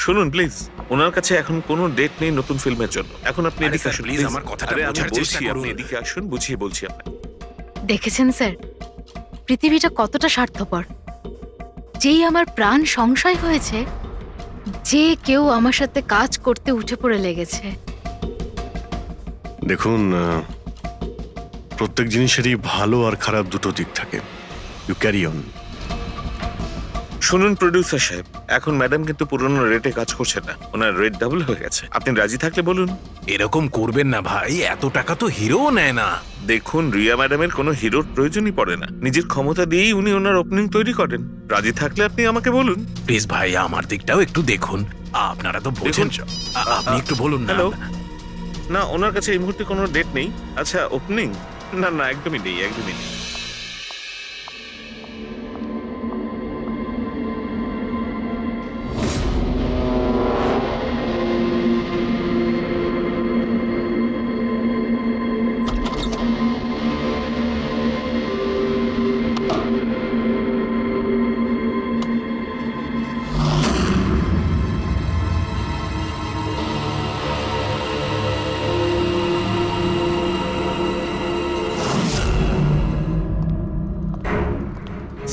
শুনুন প্লিজ। ওনার কাছে এখন কোনো ডেট নেই নতুন ফিল্মের জন্য। এখন আপনি এদিকে আসুন প্লিজ, আমার কথাটা বোঝার চেষ্টা করুন। আপনি এদিকে আসুন, বুঝিয়ে বলছি আপনাকে। দেখেছেন স্যার, পৃথিবীটা কতটা স্বার্থপর। যেই আমার প্রাণ সংশয় হয়েছে যে কেউ আমার সাথে কাজ করতে উঠে পড়ে লেগেছে। দেখুন প্রত্যেক জিনিসেরই ভালো আর খারাপ দুটো দিক থাকে। You carry on. শুনুন প্রডিউসার সাহেব, এখন ম্যাডাম কিন্তু পুরনো রেটে কাজ করছে না, ওনার রেট ডাবল হয়ে গেছে। আপনি রাজি থাকলে বলুন। এরকম করবেন না ভাই, এত টাকা তো হিরোও নেয় না। দেখুন, রিয়া ম্যাডামের কোনো হিরোর প্রয়োজনই পড়ে না, নিজের ক্ষমতা দিয়েই উনি ওনার ওপেনিং তৈরি করেন। রাজি থাকলে আপনি আমাকে বলুন। প্লিজ ভাই, আমার দিকটাও একটু দেখুন। আপনারা তো বোঝেন, আপনি একটু বলুন না। হ্যালো, না ওনার কাছে এই মুহূর্তে কোনো ডেট নেই। আচ্ছা, ওপেনিং? না না, একদমই নেই, একদমই নেই।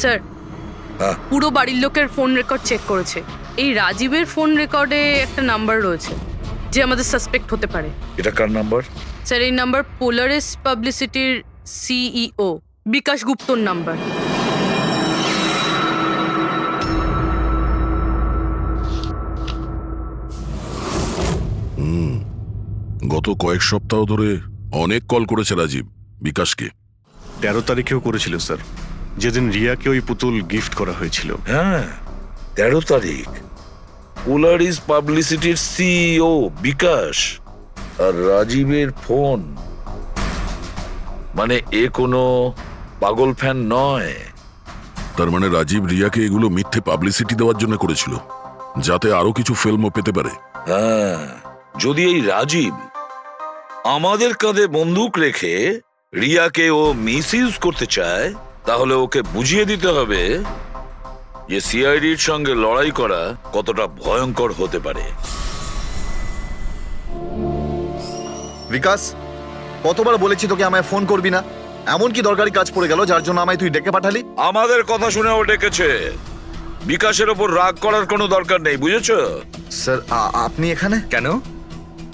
স্যার, পুরো বাড়ির লোকের ফোন রেকর্ড চেক করেছে। এই রাজীবের ফোন রেকর্ডে একটা নাম্বার রয়েছে যে আমাদের সাসপেক্ট হতে পারে। এটা কার নাম্বার? স্যার, এই নাম্বার পোলারিস পাবলিসিটির সিইও বিকাশ গুপ্তর নাম্বার। গত কয়েক সপ্তাহ ধরে অনেক কল করেছে রাজীব বিকাশকে। 13 তারিখেও করেছিল স্যার, যেদিন রিয়াকে ওই পুতুল গিফট করা হয়েছিল। হ্যাঁ, 13 তারিখ। পোলারিস পাবলিসিটির সিইও বিকাশ আর রাজীবের ফোন। মানে এ কোনো পাগল ফ্যান নয়। তার মানে রাজীব রিয়াকে এগুলো মিথ্যে পাবলিসিটি দেওয়ার জন্য করেছিল, যাতে আরো কিছু ফিল্মও পেতে পারে। হ্যাঁ, যদি এই রাজীব আমাদের কাঁধে বন্দুক রেখে রিয়াকে ও মিসইউজ করতে চায়, তাহলে ওকে বুঝিয়ে দিতে হবে যে সিআইডির সঙ্গে লড়াই করা কতটা ভয়ঙ্কর হতে পারে। বিকাশ, কতবার বলেছি তোকে আমায় ফোন করবি না? এমন কি দরকারি কাজ পড়ে গেল যার জন্য আমায় তুই ডেকে পাঠালি? আমাদের কথা শুনে ও ডেকেছে। বিকাশের ওপর রাগ করার কোনো দরকার নেই, বুঝেছো? স্যার, আপনি এখানে কেন?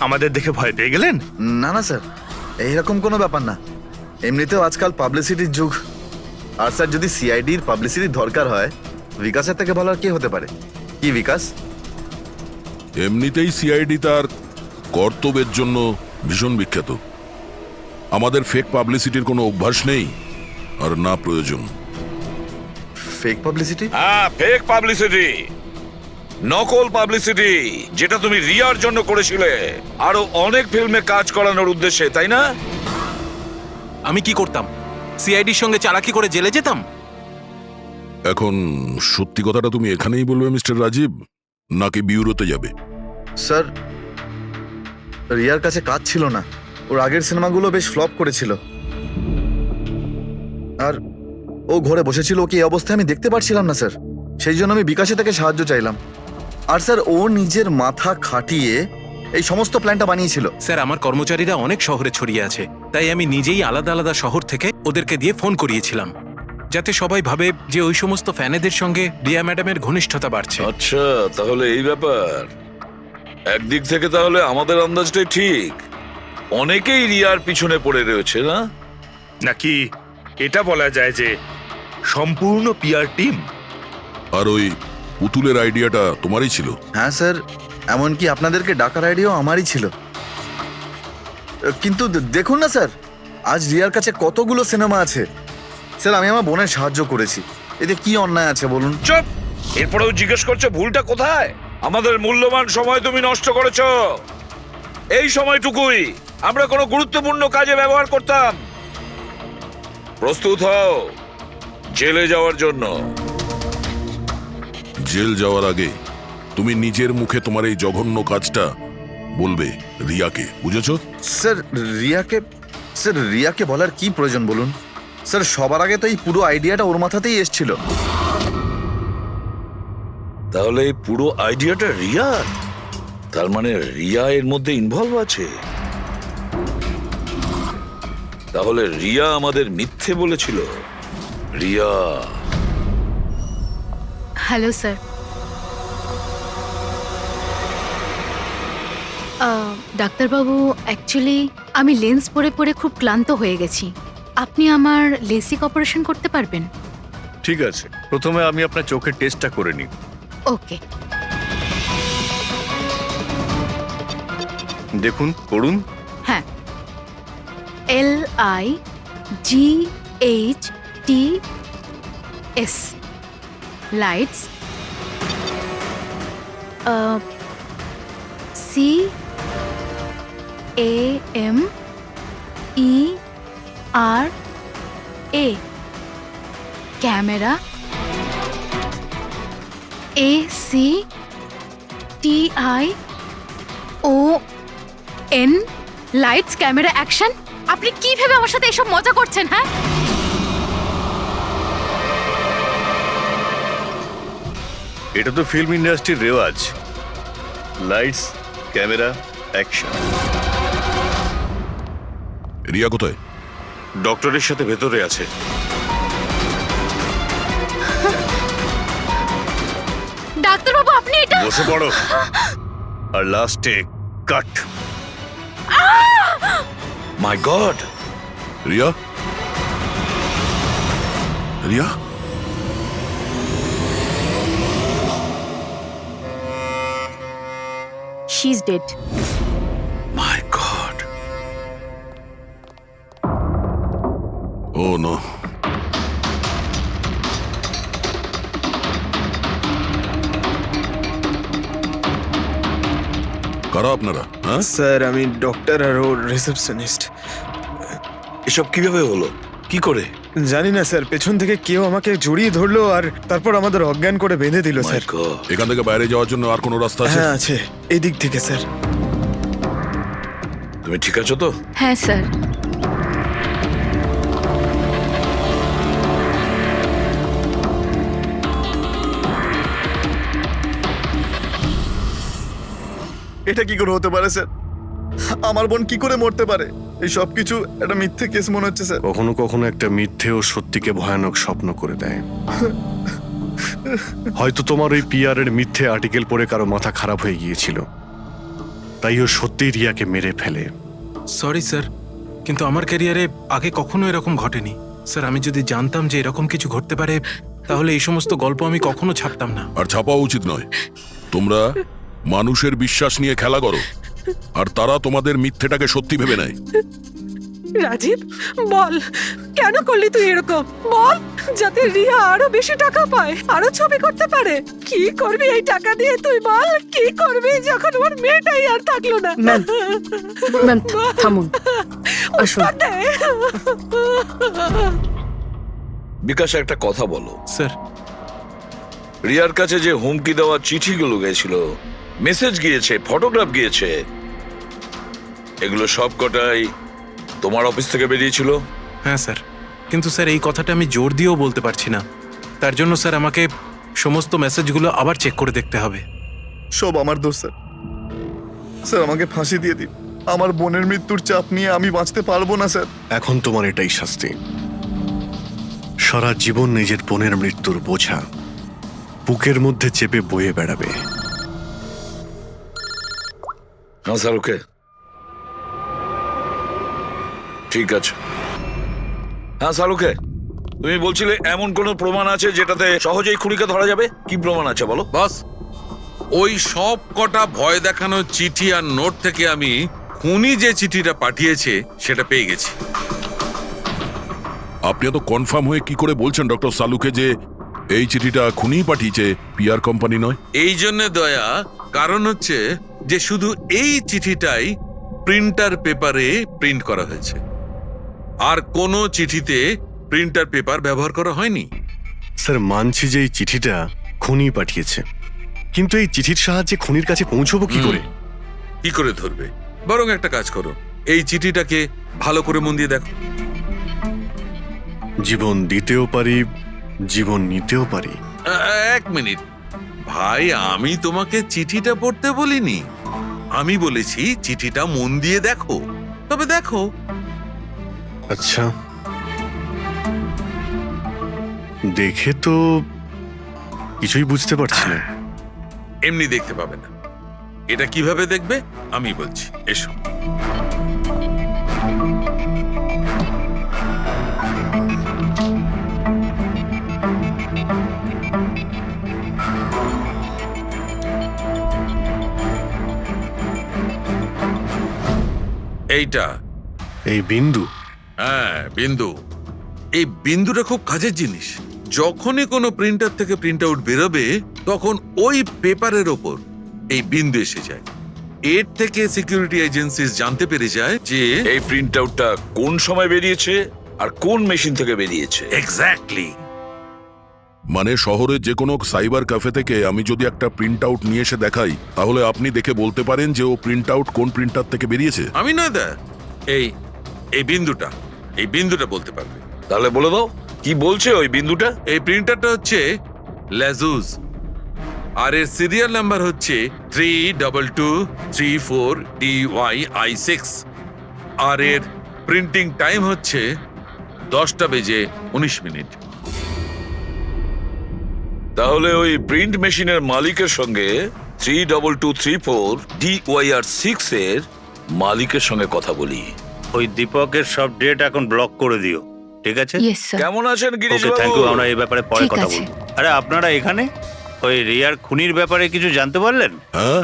আমাদের দেখে ভয় পেয়ে গেলেন? না না স্যার, এইরকম কোনো ব্যাপার না। এমনিতেও আজকাল পাবলিসিটির যুগ। আর স্যার, যদি সিআইডির পাবলিসিটির দরকার হয়, বিকাশের থেকে ভালো আর কে হতে পারে? কি বিকাশ? এমনিতেই সিআইডি তার কর্তব্যের জন্য ভীষণ বিখ্যাত। আমাদের ফেক পাবলিসিটির কোনো অভ্যাস নেই, আর না প্রয়োজন। Fake publicity? হ্যাঁ, ফেক পাবলিসিটি, নকল পাবলিসিটি, যেটা তুমি রিয়ার জন্য করেছিলে আরো অনেক ফিল্মে কাজ করানোর উদ্দেশ্যে, তাই না? আমি কি করতাম? সিআইডির সঙ্গে চালাকি করে জেলে যেতাম? এখন সত্যি কথাটা তুমি এখানেই বলবে মিস্টার রাজীব, নাকি বিউরোতে যাবে? স্যার, রিয়ার কাছে কাজ ছিল না। ওর আগের সিনেমাগুলো বেশ ফ্লপ করেছিল, আর ও ঘরে বসেছিল। ওকে এই অবস্থায় আমি দেখতে পারছিলাম না স্যার, সেই জন্য আমি বিকাশে থেকে সাহায্য চাইলাম। আর স্যার, ও নিজের মাথা খাটিয়ে এই সমস্ত প্ল্যানটা বানিয়েছিল। স্যার, আমার কর্মচারীরা অনেক শহরে ছড়িয়ে আছে, তাই আমি নিজেই আলাদা আলাদা শহর থেকে ওদেরকে দিয়ে ফোন করিয়েছিলাম, যাতে সবাই ভাবে যে ওই সমস্ত ফ্যানেদের সঙ্গে রিয়া ম্যাডামের ঘনিষ্ঠতা বাড়ছে। আচ্ছা, তাহলে এই ব্যাপার। একদিক থেকে তাহলে আমাদের আন্দাজটাই ঠিক, অনেকেই রিয়ার পিছনে পড়ে রয়েছে, না? নাকি এটা বলা যায় যে সম্পূর্ণ পিআর টিম? আর ওই পুতুলের আইডিয়াটা তোমারই ছিল? হ্যাঁ স্যার, এমনকি আপনাদেরকে ডাকার আইডিয়াও আমারই ছিল। কিন্তু দেখুন না স্যার, আজ রিয়ার কাছে কতগুলো সিনেমা আছে। স্যার, আমি আমার বোনের সাহায্য করেছি, এতে কি অন্যায় আছে বলুন? চুপ! এরপরেও জিজ্ঞেস করছো ভুলটা কোথায়? আমাদের মূল্যবান সময় তুমি নষ্ট করেছো। এই সময়টুকুই আমরা কোনো গুরুত্বপূর্ণ কাজে ব্যবহার করতাম। প্রস্তুত হও জেলে যাওয়ার জন্য। জেল যাওয়ার আগে তুমি নিজের মুখে তোমার এই জঘন্য কাজটা বলবে রিয়াকে, বুঝেছো? স্যার, রিয়াকে বলার কি প্রয়োজন বলুন? স্যার, সবার আগে তো এই পুরো আইডিয়াটা ওর মাথাতেই এসেছিল। তাহলে এই পুরো আইডিয়াটা রিয়া? তার মানে রিয়া এর মধ্যে ইনভলভ আছে। তাহলে রিয়া আমাদের মিথ্যে বলেছিল। রিয়া। Hello sir. ডাক্তারবাবু অ্যাকচুয়ালি আমি লেন্স পরে পরে খুব ক্লান্ত হয়ে গেছি। আপনি আমার লেসিক অপারেশন করতে পারবেন? ঠিক আছে, প্রথমে আমি আপনার চোখের টেস্টটা করে নিই। ওকে। দেখুন, করুন। হ্যাঁ, LIGHTS lights, CAMERA camera, ACTION lights, camera, action. আপনি কি ভেবে আমার সাথে এসব মজা করছেন? হ্যাঁ, এটা তো ফিল্ম ইন্ডাস্ট্রির রেওয়াজ। Lights, camera, action. রিয়া কোথায়? ডক্টরের সাথে ভেতরে আছে। ডাক্তারবাবু আপনি এটা বসে পড়ো। আর লাস্টে cut. My god! Riya? Riya? She is dead. My god! Oh no. কারা আপনারা? হ্যাঁ স্যার, আমি ডক্টর আর ওর রিসেপশনিস্ট। এসব কিভাবে হলো? কি করে? জানি না স্যার, পেছন থেকে কেউ আমাকে জড়িয়ে ধরলো আর তারপর আমাদের অজ্ঞান করে বেঁধে দিল স্যার। এখান থেকে বাইরে যাওয়ার জন্য আর কোনো রাস্তা আছে? হ্যাঁ আছে, এই দিক থেকে স্যার। তুমি ঠিক আছো তো? হ্যাঁ স্যার। এটা কি করে হতে পারে স্যার? আমার বোন কি করে মরতে পারে? এই সব কিছু একটা মিথ্যে কেস মনে হচ্ছে স্যার। কখনো কখনো একটা মিথ্যেও সত্যিকে ভয়ানক স্বপ্ন করে দেয়। হয়তো তোমার ওই পিআর এর মিথ্যে আর্টিকেল পড়ে কারো মাথা খারাপ হয়ে গিয়েছিল, তাই ও সত্যিই রিয়াকে মেরে ফেলে। সরি স্যার, কিন্তু আমার ক্যারিয়ারে আগে কখনো এরকম ঘটেনি। স্যার, আমি যদি জানতাম যে এরকম কিছু ঘটতে পারে তাহলে এই সমস্ত গল্প আমি কখনো ছাপতাম না। আর ছাপাও উচিত নয়। তোমরা মানুষের বিশ্বাস নিয়ে খেলা করো আর তারা তোমাদের মিথ্যেটাকে সত্যি ভেবে নেয়। রাজীব, বল কেন করলি তুই এরকম? বল, যাতে রিয়া আরো বেশি টাকা পায়, আরো ছবি করতে পারে। কি করবি এই টাকা দিয়ে তুই? বল কি করবি যখন ওর মেয়েটাই আর থাকলো না? ম্যাম থামুন, আসুন। বিকাশ, একটা কথা বলো। স্যার, রিয়ার কাছে যে হুমকি দেওয়া চিঠিগুলো গিয়েছিল, মেসেজ গিয়েছে, ফটোগ্রাফ গিয়েছে, এগুলো সব কটাই তোমার অফিস থেকে বেরিয়েছিল? হ্যাঁ স্যার, কিন্তু স্যার এই কথাটা আমি জোর দিয়েও বলতে পারছি না। তার জন্য স্যার আমাকে সমস্ত মেসেজগুলো আবার চেক করে দেখতে হবে। সব আমার দোষ স্যার। স্যার আমাকে ফাঁসি দিয়ে দিন। আমার বোনের মৃত্যুর চাপ নিয়ে আমি বাঁচতে পারবো না স্যার। এখন তোমার এটাই শাস্তি। সারা জীবন নিজের বোনের মৃত্যুর বোঝা বুকের মধ্যে চেপে বয়ে বেড়াবে। হ্যাঁ স্যার, ওকে, ঠিক আছে। হ্যাঁ স্যার, ওকে। তুমি বলছিলে এমন কোন প্রমাণ আছে যেটাতে সহজেই খুনিকে ধরা যাবে? কি প্রমাণ আছে বলো? বস, ওই সব কটা ভয় দেখানো চিঠি আর নোট থেকে আমি খুনি যে চিঠিটা পাঠিয়েছে সেটা পেয়ে গেছি। আপনি এত কনফার্ম হয়ে কি করে বলছেন ডক্টর সালুকে যে এই চিঠিটা খুনি পাঠিয়েছে, পিআর কোম্পানি নয়? এই জন্য দয়া, কারণ হচ্ছে যে শুধু এই চিঠিটাই প্রিন্টার পেপারে প্রিন্ট করা হয়েছে, আর কোনো চিঠিতে প্রিন্টার পেপার ব্যবহার করা হয়নি। স্যার, মানছি যে এই চিঠিটা খুনি পাঠিয়েছে, কিন্তু এই চিঠির সাহায্যে খুনির কাছে পৌঁছবো কি করে? কি করে ধরবে? বরং একটা কাজ করো, এই চিঠিটাকে ভালো করে মন দিয়ে দেখো। জীবন দিতেও পারি, জীবন নিতেও পারি। এক মিনিট ভাই, আমি তোমাকে চিঠিটা পড়তে বলিনি, আমি বলেছি চিঠিটা মন দিয়ে দেখো। তবে দেখো। আচ্ছা, দেখে তো কিছুই বুঝতে পারছি না। এমনি দেখতে পাবে না, এটা কিভাবে দেখবে আমি বলছি, এসো। এইটা এই বিন্দু? হ্যাঁ, বিন্দু। এই বিন্দুটা খুব কাজের জিনিস। যখনই কোনো প্রিন্টার থেকে প্রিন্ট আউট বেরোবে তখন ওই পেপারের ওপর এই বিন্দু এসে যায়। এর থেকে সিকিউরিটি এজেন্সিস জানতে পেরে যায় যে এই প্রিন্ট আউটটা কোন সময় বেরিয়েছে আর কোন মেশিন থেকে বেরিয়েছে। এক্স্যাক্টলি। মানে শহরের যে কোনো সাইবার ক্যাফে থেকে আমি যদি একটা প্রিন্ট আউট নিয়ে এসে দেখাই, তাহলে আপনি দেখে বলতে পারেন যে ও প্রিন্ট আউট কোন প্রিন্টার থেকে বেরিয়েছে? আমি না দা, এই এই বিন্দুটা বলতে পারবে। তাহলে বলে দাও কি বলছে ওই বিন্দুটা। এই প্রিন্টারটা হচ্ছে লেজুস, আর এর সিরিয়াল নাম্বার হচ্ছে 32234DYI6, আর এর প্রিন্টিং টাইম হচ্ছে 10:19। তাহলে ওই প্রিন্ট মেশিনের মালিকের সঙ্গে 32234DYR6 এর মালিকের সঙ্গে কথা বলি। ওই দীপকের সব ডেট এখন ব্লক করে দিও, ঠিক আছে? Yes sir. কেমন আছেন গিরিশ ওকে, থ্যাংক বাবু? ইউ। আমরা এই ব্যাপারে পরে ঠিক কথা আছে। বলবো। আরে আপনারা এখানে ওই রিয়ার খুনির ব্যাপারে কিছু জানতে পারলেন? হ্যাঁ,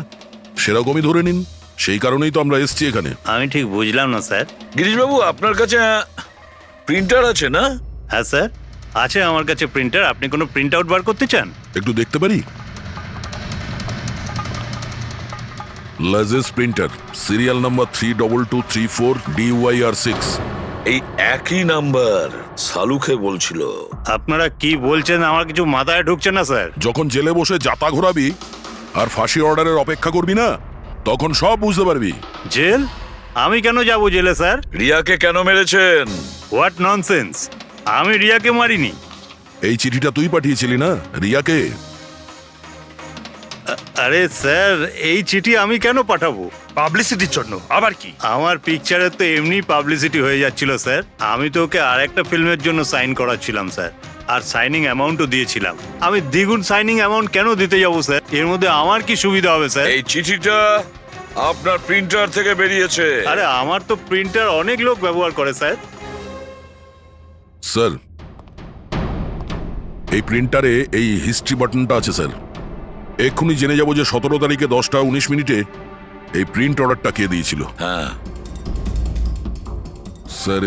সেরকমই ধরে নিন। সেই কারণেই তো আমরা এসেছি এখানে। আমি ঠিক বুঝলাম না স্যার। গিরিশ বাবু, আপনার কাছে প্রিন্টার আছে না? হ্যাঁ স্যার, আছে আমার কাছে প্রিন্টার। আপনি কোনো প্রিন্ট আউট বার করতে চান? একটু দেখতে পারি? লাজেস প্রিন্টার, সিরিয়াল নাম্বার 32234DYR6। এই একই নাম্বার সালুখে বলছিল। আপনারা কি বলছেন আমার কিছু মাথায় ঢুকছে না স্যার। যখন জেলে বসে জাতা ঘোরাবি আর ফাঁসি অর্ডারের অপেক্ষা করবি না, তখন সব বুঝতে পারবি। জেল? আমি কেন যাব জেলে স্যার? রিয়াকে কেন মেরেছেন? What nonsense! আমি রিয়াকে মারিনি। এই চিঠিটা তুই পাঠিয়েছিলি না রিয়াকে? আরে স্যার, এই চিঠি আমি কেন পাঠাবো? পাবলিসিটির জন্য। আবার কি? আমার পিকচারের তো এমনি পাবলিসিটি হয়ে যাচ্ছিল স্যার। আমি তো ওকে আরেকটা ফিল্মের জন্য সাইন করাচ্ছিলাম স্যার, আর সাইনিং অ্যামাউন্টও দিয়েছিলাম। আমি দ্বিগুণ সাইনিং অ্যামাউন্ট কেন দিতে যাবো স্যার? এর মধ্যে আমার কি সুবিধা হবে স্যার? এই চিঠিটা আপনার প্রিন্টার থেকে বেরিয়েছে। আরে আমার তো প্রিন্টার অনেক লোক ব্যবহার করে স্যার। স্যার, এই প্রিন্টারে এই হিস্ট্রি বাটনটা আছে স্যার। এক্ষুনি জেনে যাব যে 17 তারিখে 10:19 এই প্রিন্ট অর্ডারটা কে দিয়েছিল। হ্যাঁ স্যার,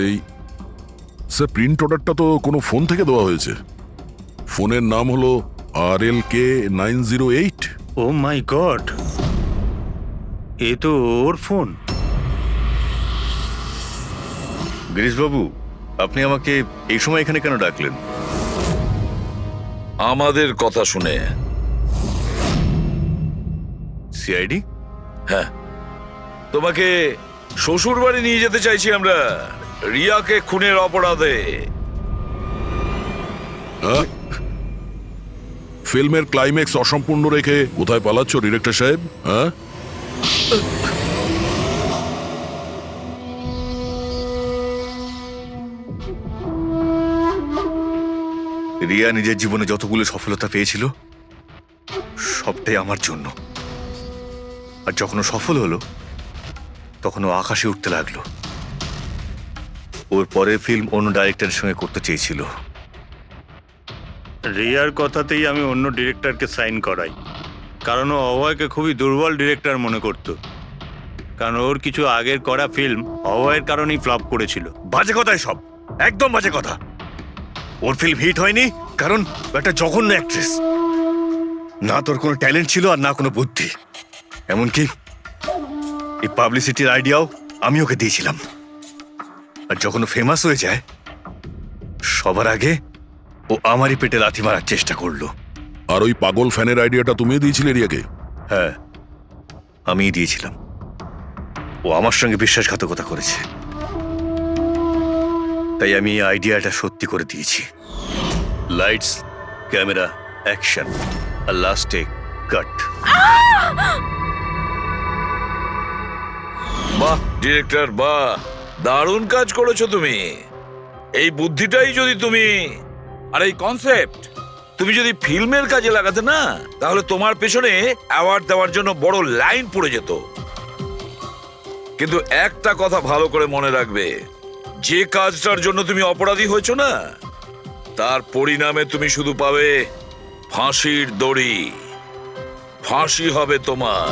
স্যার প্রিন্ট অর্ডারটা তো কোনো ফোন থেকে দেওয়া হয়েছে। ফোনের নাম হলো RLK908। ও মাই গড, এ তো ওর ফোন। গিরিশবাবু, আপনি আমাকে এই সময় এখানে কেন ডাকলেন? আমাদের কথা শুনে। সিআইডি? হ্যাঁ, তোমাকে শ্বশুর বাড়ি নিয়ে যেতে চাইছি আমরা, রিয়াকে খুনের অপরাধে। ফিল্মের ক্লাইম্যাক্স অসম্পূর্ণ রেখে কোথায় পালাচ্ছ ডিরেক্টর সাহেব? হ্যাঁ, রিয়া নিজের জীবনে যতগুলো সফলতা পেয়েছিল সবটাই আমার জন্য। আর যখন ও সফল হলো তখন ও আকাশে উঠতে লাগলো। ওর পরের ফিল্ম অন্য ডাইরেক্টরের সঙ্গে করতে চেয়েছিল। রিয়ার কথাতেই আমি অন্য ডিরেক্টরকে সাইন করাই, কারণ ও অভয়কে খুবই দুর্বল ডিরেক্টর মনে করত। কারণ ওর কিছু আগের করা ফিল্ম অভয়ের কারণেই ফ্লপ করেছিল। বাজে কথাই সব, একদম বাজে কথা। ওর ফিল্ম হিট হয়নি কারণ ও একটা জঘন্য অ্যাক্ট্রেস। না তোর কোনো ট্যালেন্ট ছিল আর না কোনো বুদ্ধি। এমনকি এই পাবলিসিটির আইডিয়াও আমি ওকে দিয়েছিলাম। আর যখন ও ফেমাস হয়ে যায় সবার আগে ও আমারই পেটে লাথি মারার চেষ্টা করলো। আর ওই পাগল ফ্যানের আইডিয়াটা তুমিই দিয়েছিলে রিয়াকে? হ্যাঁ, আমিই দিয়েছিলাম। ও আমার সঙ্গে বিশ্বাসঘাতকতা করেছে, তাই আমি এই আইডিয়াটা সত্যি করে দিয়েছি। লাইটস, ক্যামেরা, অ্যাকশন, আর লাস্টে কাট। বাহ ডিরেক্টর, বাহ, দারুণ কাজ করেছো তুমি। এই বুদ্ধিটাই যদি তুমি, আর এই কনসেপ্ট তুমি যদি ফিল্মের কাজে লাগাতে না, তাহলে তোমার পেছনে অ্যাওয়ার্ড দেওয়ার জন্য বড় লাইন পড়ে যেত। কিন্তু একটা কথা ভালো করে মনে রাখবে, যে কাজটার জন্য তুমি অপরাধী হয়েছো না, তার পরিণামে তুমি শুধু পাবে ফাঁসির দড়ি। ফাঁসি হবে তোমার।